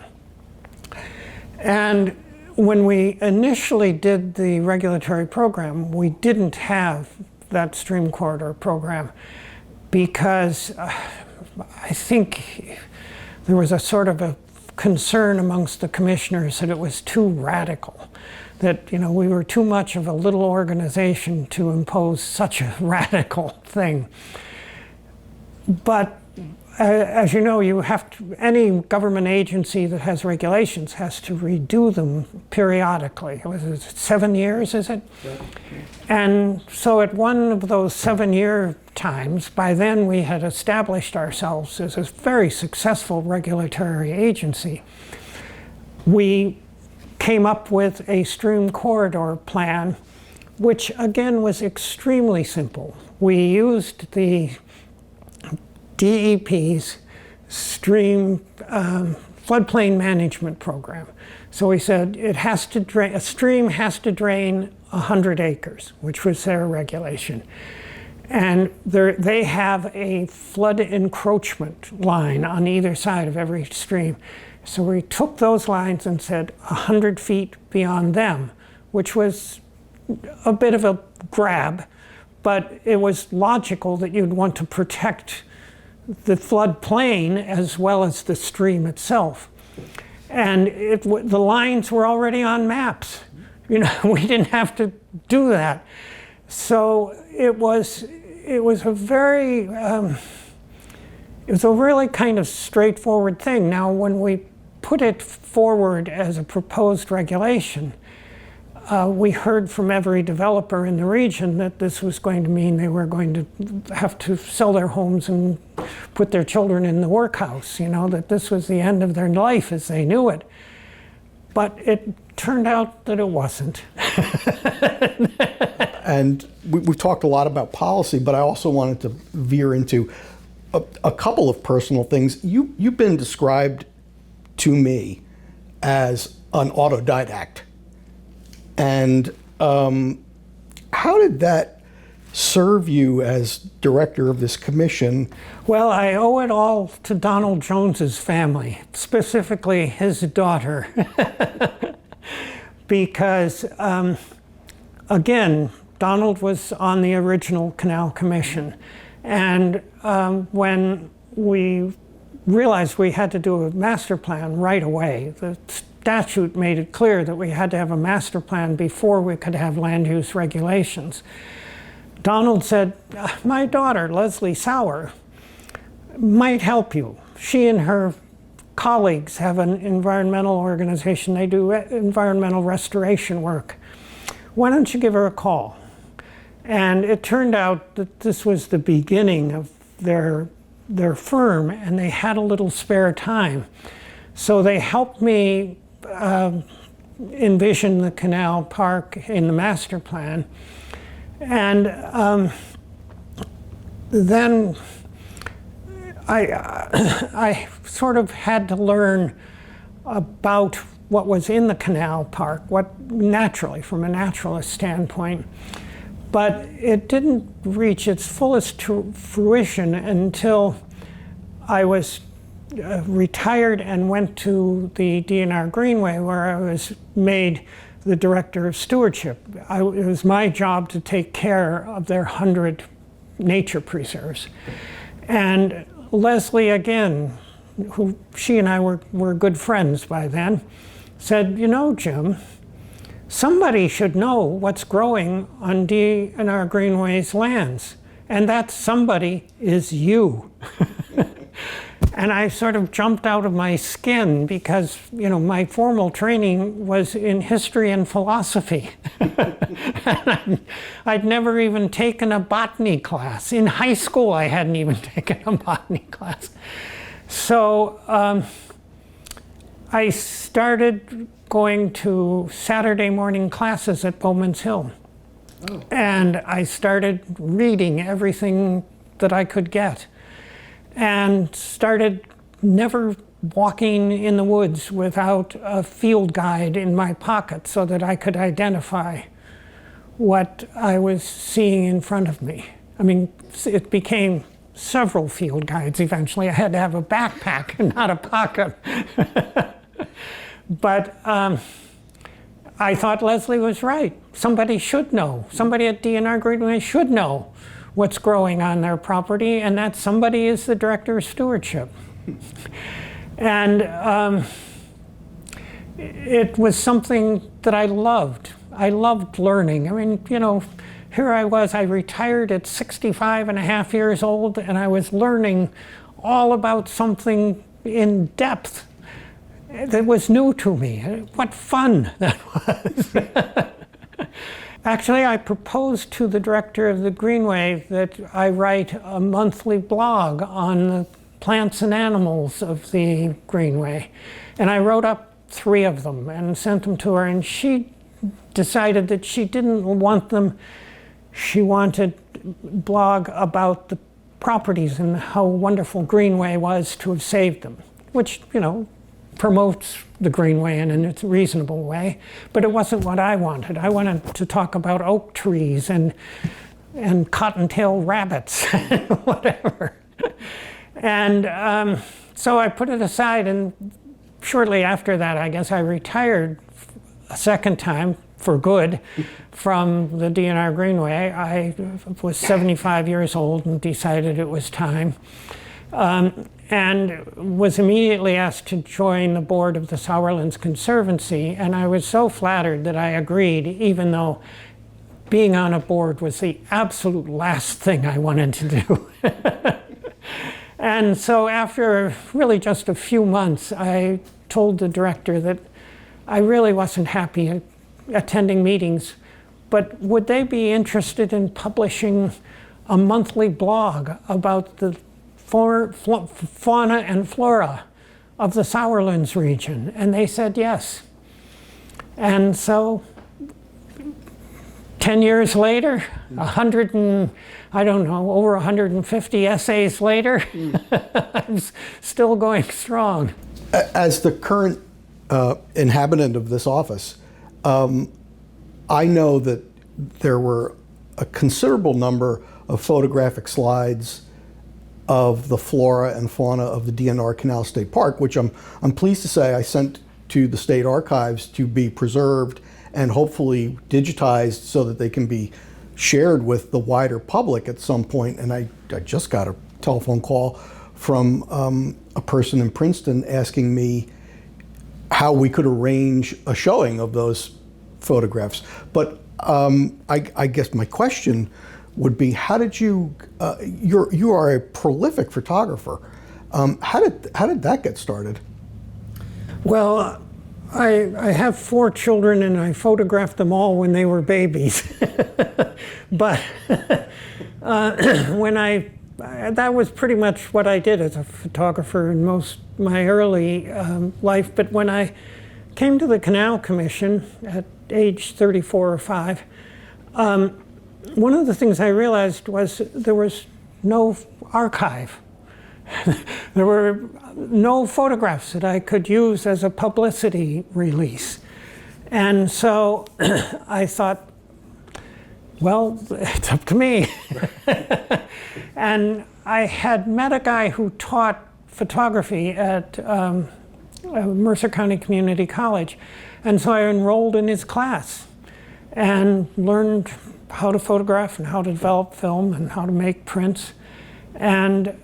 And when we initially did the regulatory program, we didn't have that stream corridor program because I think there was a sort of a concern amongst the commissioners that it was too radical, that, you know, we were too much of a little organization to impose such a radical thing. But as you know, you have to, any government agency that has regulations has to redo them periodically. Was it 7 years, is it? Yeah. And so at one of those 7-year times, by then we had established ourselves as a very successful regulatory agency. We came up with a stream corridor plan, which again was extremely simple. We used the DEP's stream floodplain management program. So we said it has to drain, a stream has to drain 100 acres, which was their regulation. And they have a flood encroachment line on either side of every stream. So we took those lines and said 100 feet beyond them, which was a bit of a grab, but it was logical that you'd want to protect the floodplain as well as the stream itself. And the lines were already on maps. You know, we didn't have to do that. So it was a very, it was a really kind of straightforward thing. Now, when we put it forward as a proposed regulation, we heard from every developer in the region that this was going to mean they were going to have to sell their homes and put their children in the workhouse, you know, that this was the end of their life as they knew it. But it turned out that it wasn't. And we've talked a lot about policy, but I also wanted to veer into a couple of personal things. You've been described to me as an autodidact. And how did that serve you as director of this commission? Well, I owe it all to Donald Jones's family, specifically his daughter. Because, again, Donald was on the original Canal Commission. And when we realized we had to do a master plan right away, the statute made it clear that we had to have a master plan before we could have land use regulations. Donald said, my daughter, Leslie Sauer, might help you. She and her colleagues have an environmental organization. They do environmental restoration work. Why don't you give her a call? And it turned out that this was the beginning of their firm, and they had a little spare time. So they helped me envision the Canal Park in the master plan. And then I sort of had to learn about what was in the Canal Park, what naturally, from a naturalist standpoint. But it didn't reach its fullest fruition until I was retired and went to the D&R Greenway, where I was made the director of stewardship. It was my job to take care of their 100 nature preserves. And Leslie, again, who she and I were good friends by then, said, you know, Jim, somebody should know what's growing on D&R Greenway's lands, and that somebody is you. And I sort of jumped out of my skin because, you know, my formal training was in history and philosophy. And I'd never even taken a botany class. In high school, I hadn't even taken a botany class. So I started going to Saturday morning classes at Bowman's Hill. Oh. And I started reading everything that I could get, and started never walking in the woods without a field guide in my pocket so that I could identify what I was seeing in front of me. I mean, it became several field guides eventually. I had to have a backpack and not a pocket. But I thought Leslie was right. Somebody should know. Somebody at D&R Greenway should know what's growing on their property, and that somebody is the director of stewardship. And it was something that I loved. I loved learning. I mean, you know, here I was, I retired at 65 and a half years old, and I was learning all about something in depth that was new to me. What fun that was. Actually, I proposed to the director of the Greenway that I write a monthly blog on the plants and animals of the Greenway. And I wrote up 3 of them and sent them to her, and she decided that she didn't want them. She wanted a blog about the properties and how wonderful Greenway was to have saved them, which, you know, promotes the Greenway in a reasonable way, but it wasn't what I wanted. I wanted to talk about oak trees and cottontail rabbits and whatever. And so I put it aside, and shortly after that, I guess I retired a second time for good from the D&R Greenway. I was 75 years old and decided it was time. and was immediately asked to join the board of the Sauerlands Conservancy. And I was so flattered that I agreed, even though being on a board was the absolute last thing I wanted to do. And so after really just a few months, I told the director that I really wasn't happy attending meetings, but would they be interested in publishing a monthly blog about the fauna and flora of the Sauerlands region? And they said yes. And so 10 years later, over 150 essays later, I'm still going strong. As the current inhabitant of this office, I know that there were a considerable number of photographic slides of the flora and fauna of the D&R Canal State Park, which I'm pleased to say I sent to the state archives to be preserved and hopefully digitized so that they can be shared with the wider public at some point. And I just got a telephone call from a person in Princeton asking me how we could arrange a showing of those photographs. But I guess my question would be, how did you are a prolific photographer. How did that get started? Well, I have 4 children and I photographed them all when they were babies. But that was pretty much what I did as a photographer in my early life. But when I came to the Canal Commission at age 34 or 5, one of the things I realized was there was no archive. There were no photographs that I could use as a publicity release. And so I thought, well, it's up to me. And I had met a guy who taught photography at Mercer County Community College. And so I enrolled in his class and learned how to photograph and how to develop film and how to make prints. And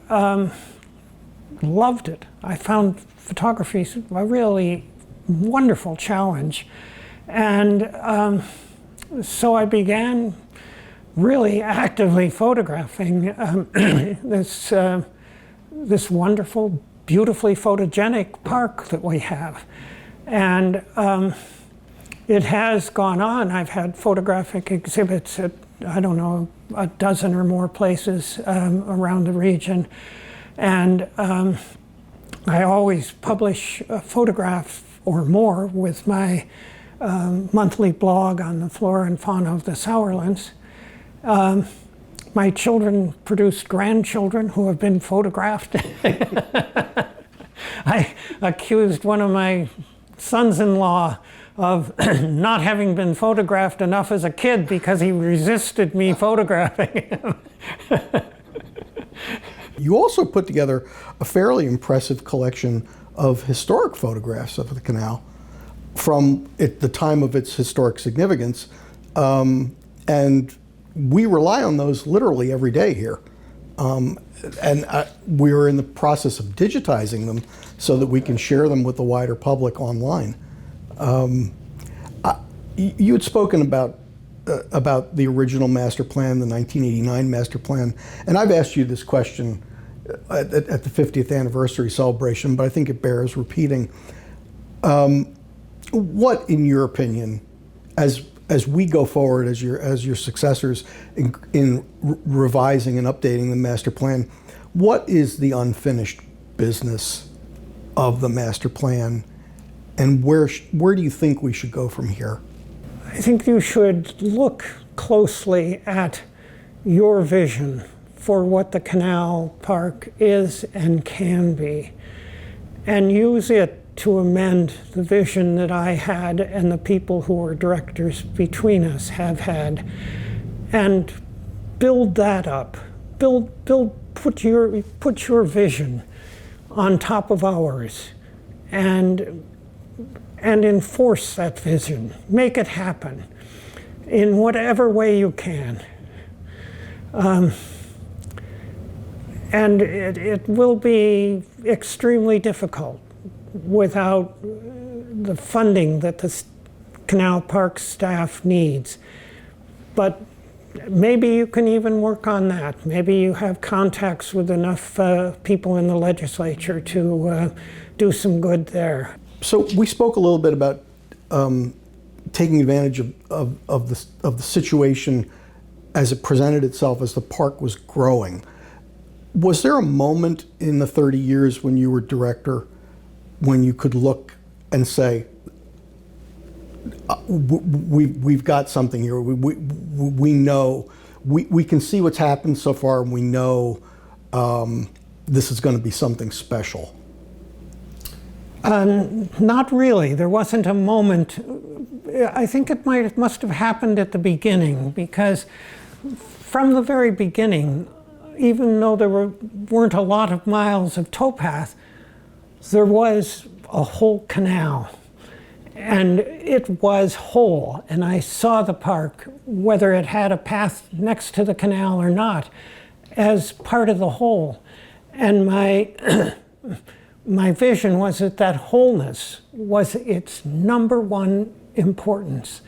loved it. I found photography a really wonderful challenge. And so I began really actively photographing this wonderful, beautifully photogenic park that we have. And it has gone on. I've had photographic exhibits at, I don't know, a dozen or more places around the region. And I always publish a photograph or more with my monthly blog on the flora and fauna of the Sauerlands. My children produced grandchildren who have been photographed. I accused one of my sons-in-law of not having been photographed enough as a kid because he resisted me photographing him. You also put together a fairly impressive collection of historic photographs of the canal from the time of its historic significance. And we rely on those literally every day here. We're in the process of digitizing them so that we can share them with the wider public online. You had spoken about the original master plan, the 1989 master plan, and I've asked you this question at the 50th anniversary celebration, but I think it bears repeating. What, in your opinion, as we go forward as your successors in revising and updating the master plan, what is the unfinished business of the master plan, and where do you think we should go from here? I think you should look closely at your vision for what the canal park is and can be, and use it to amend the vision that I had and the people who were directors between us have had, and build that up. Put your vision on top of ours, and enforce that vision. Make it happen in whatever way you can. And it will be extremely difficult without the funding that the Canal Park staff needs. But maybe you can even work on that. Maybe you have contacts with enough people in the legislature to do some good there. So we spoke a little bit about taking advantage of the situation as it presented itself as the park was growing. Was there a moment in the 30 years when you were director when you could look and say, we've got something here, we know, we can see what's happened so far, and we know this is going to be something special? Not really. There wasn't a moment. I think it must have happened at the beginning, because from the very beginning, even though there weren't a lot of miles of towpath, there was a whole canal. And it was whole. And I saw the park, whether it had a path next to the canal or not, as part of the whole. And my vision was that wholeness was its #1 importance.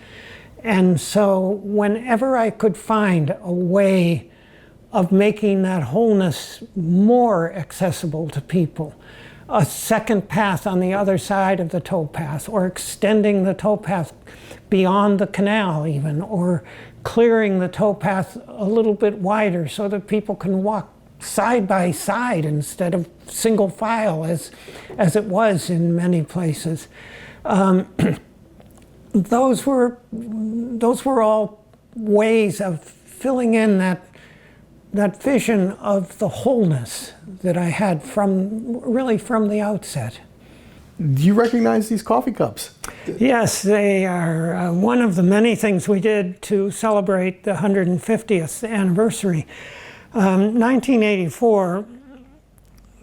And so whenever I could find a way of making that wholeness more accessible to people, a second path on the other side of the towpath, or extending the towpath beyond the canal even, or clearing the towpath a little bit wider so that people can walk side by side instead of single file as it was in many places. Those were all ways of filling in that vision of the wholeness that I had from the outset. Do you recognize these coffee cups? Yes, they are one of the many things we did to celebrate the 150th anniversary. 1984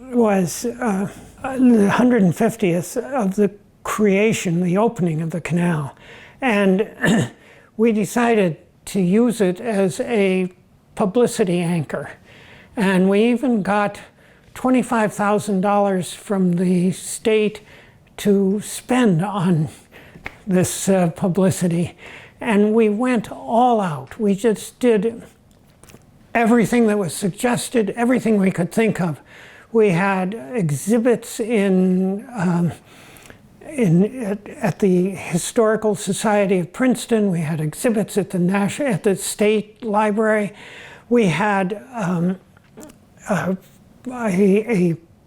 was the 150th of the creation, the opening of the canal. And we decided to use it as a publicity anchor. And we even got $25,000 from the state to spend on this publicity. And we went all out. We just did everything that was suggested, everything we could think of. We had exhibits at the Historical Society of Princeton. We had exhibits at the State Library. We had a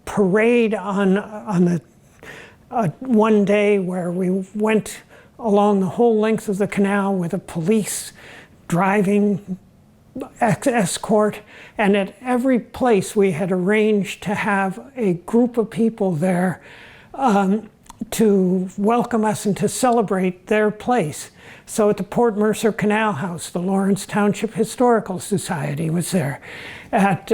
parade on the one day where we went along the whole length of the canal with a police driving escort, and at every place we had arranged to have a group of people there to welcome us and to celebrate their place. So at the Port Mercer Canal House, the Lawrence Township Historical Society was there. At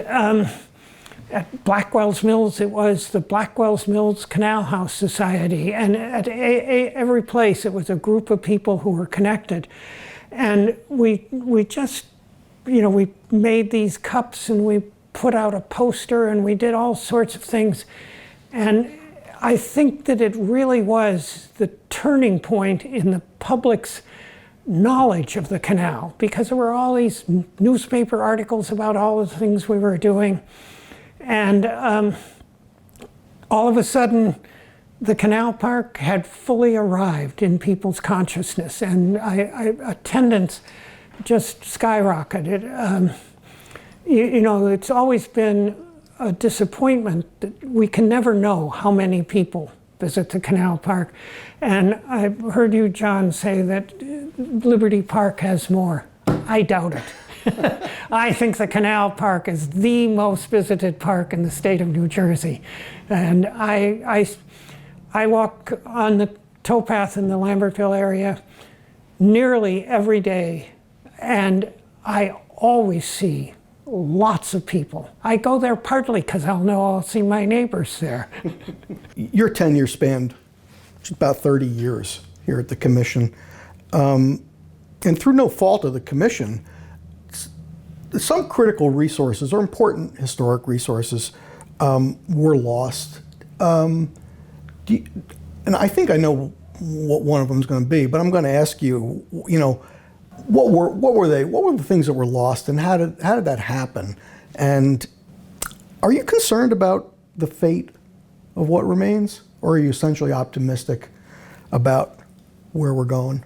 Blackwell's Mills, it was the Blackwell's Mills Canal House Society. And at every place, it was a group of people who were connected. And we just, we made these cups, and we put out a poster, and we did all sorts of things. And I think that it really was the turning point in the public's knowledge of the canal, because there were all these newspaper articles about all the things we were doing. And all of a sudden, the canal park had fully arrived in people's consciousness, and attendance just skyrocketed. It's always been a disappointment that we can never know how many people visit the canal park. And I've heard you, John, say that Liberty Park has more. I doubt it. I think the Canal Park is the most visited park in the state of New Jersey. And I walk on the towpath in the Lambertville area nearly every day, and I always see lots of people. I go there partly because I'll see my neighbors there. Your tenure spanned about 30 years here at the commission. And through no fault of the commission, some critical resources or important historic resources were lost. And I think I know what one of them is going to be, but I'm going to ask you, what were they? What were the things that were lost, and how did that happen? And are you concerned about the fate of what remains, or are you essentially optimistic about where we're going?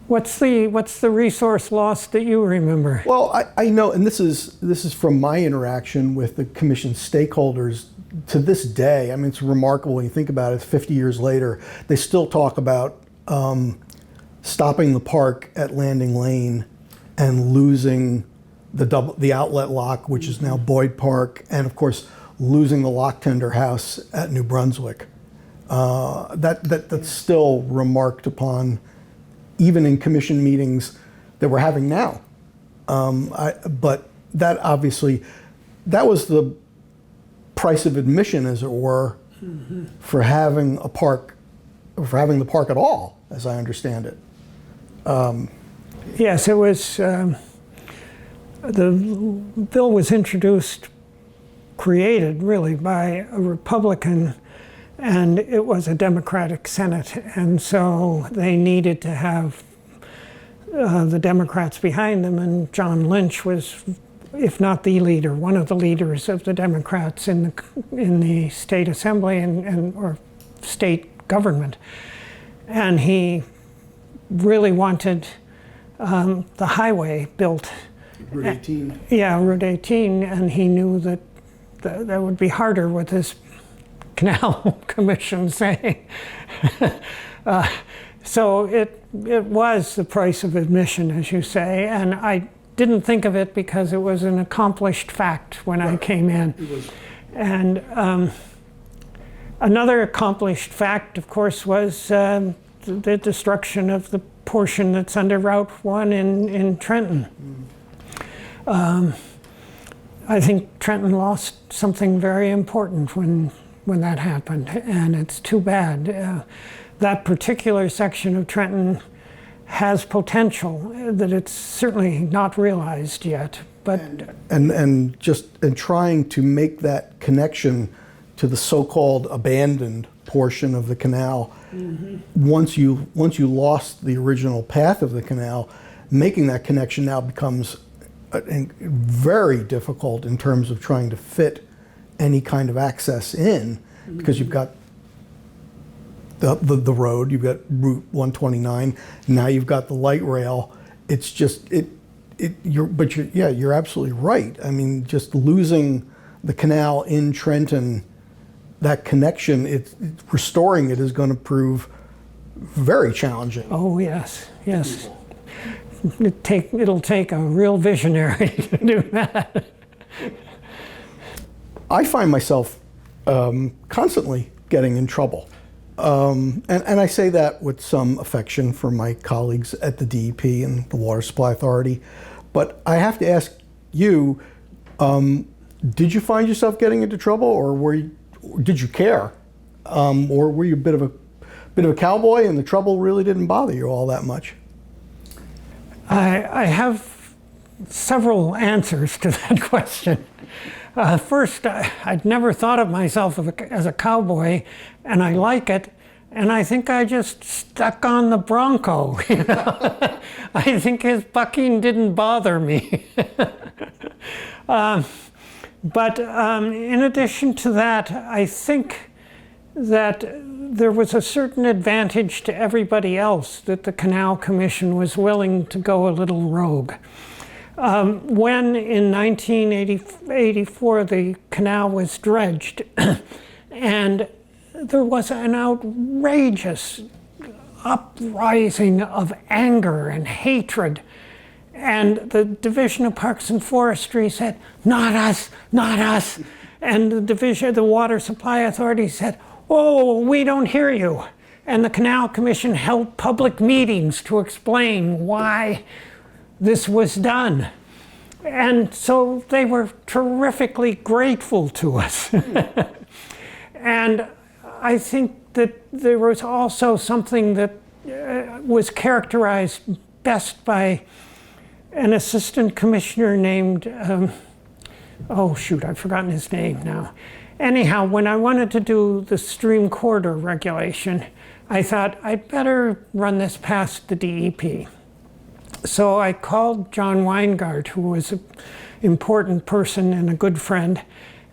What's the resource lost that you remember? Well, I know, and this is from my interaction with the commission stakeholders to this day. I mean, it's remarkable when you think about it. 50 years later, they still talk about stopping the park at Landing Lane and losing the outlet lock, which is now Boyd Park, and of course losing the lock tender house at New Brunswick. That's still remarked upon, even in commission meetings that we're having now. But that obviously, that was the price of admission, as it were, for having a park, for having the park at all, as I understand it. Yes, it was. The bill was created really by a Republican, and it was a Democratic Senate, and so they needed to have the Democrats behind them, and John Lynch was, if not the leader, one of the leaders of the Democrats in the state assembly or state government, and he really wanted the highway built. Route 18. Yeah, Route 18, and he knew that that would be harder with this Canal Commission saying. So it was the price of admission, as you say, and I didn't think of it because it was an accomplished fact when I came in. It was. And another accomplished fact, of course, was the destruction of the portion that's under Route 1 in Trenton. I think Trenton lost something very important when that happened, and it's too bad. That particular section of Trenton has potential that it's certainly not realized yet. But and trying to make that connection to the so-called abandoned portion of the canal. Once you lost the original path of the canal, making that connection now becomes very difficult in terms of trying to fit any kind of access in, because you've got the road, you've got Route 129, now you've got the light rail. It's just you're absolutely right. I mean, just losing the canal in Trenton, that connection, restoring it is going to prove very challenging. Oh yes, yes. It'll take a real visionary to do that. I find myself constantly getting in trouble. And I say that with some affection for my colleagues at the DEP and the Water Supply Authority. But I have to ask you, did you find yourself getting into trouble, or did you care? Or were you a bit of a cowboy and the trouble really didn't bother you all that much? I have several answers to that question. First, I'd never thought of myself as a cowboy, and I like it, and I think I just stuck on the bronco. I think his bucking didn't bother me. But in addition to that, I think that there was a certain advantage to everybody else that the Canal Commission was willing to go a little rogue. When in 1984 the canal was dredged, and there was an outrageous uprising of anger and hatred, and the Division of Parks and Forestry said, "Not us, not us," and the Water Supply Authority said, "Oh, we don't hear you." And the Canal Commission held public meetings to explain why this was done. And so they were terrifically grateful to us. And I think that there was also something that was characterized best by an assistant commissioner named, oh shoot, I've forgotten his name now. Anyhow, when I wanted to do the stream corridor regulation, I thought I'd better run this past the DEP. So I called John Weingart, who was an important person and a good friend,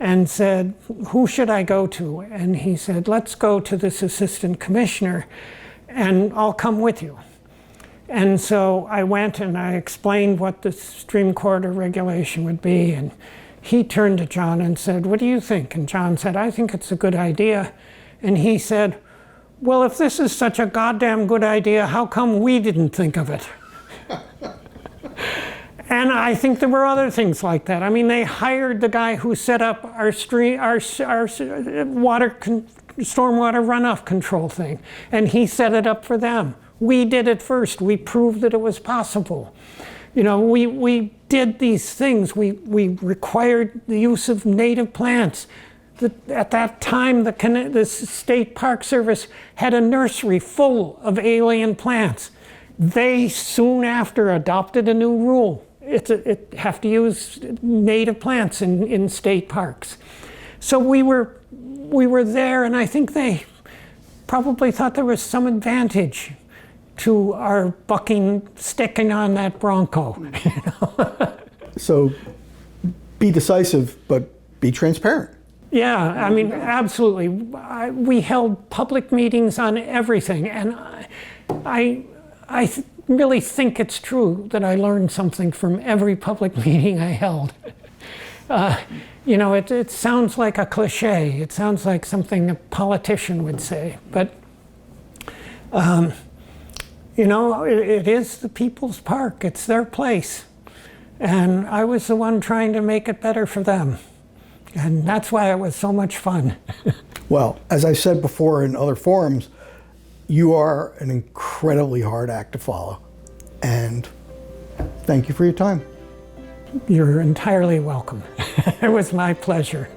and said, who should I go to? And he said, let's go to this assistant commissioner and I'll come with you. And so I went and I explained what the stream corridor regulation would be, and he turned to John and said, what do you think? And John said, I think it's a good idea. And he said, well, if this is such a goddamn good idea, how come we didn't think of it? And I think there were other things like that. I mean, they hired the guy who set up our stormwater runoff control thing, and he set it up for them. We did it first. We proved that it was possible. You know, we did these things. We required the use of native plants. At that time, the State Park Service had a nursery full of alien plants. They soon after adopted a new rule. It have to use native plants in state parks. So we were there, and I think they probably thought there was some advantage to our sticking on that Bronco. You know? So be decisive, but be transparent. Yeah, I mean, absolutely. We held public meetings on everything, and I really think it's true that I learned something from every public meeting I held. You know, it sounds like a cliche. It sounds like something a politician would say, but you know, it is the people's park. It's their place, and I was the one trying to make it better for them, and that's why it was so much fun. Well, as I said before in other forums, you are an incredibly hard act to follow, and thank you for your time. You're entirely welcome. It was my pleasure.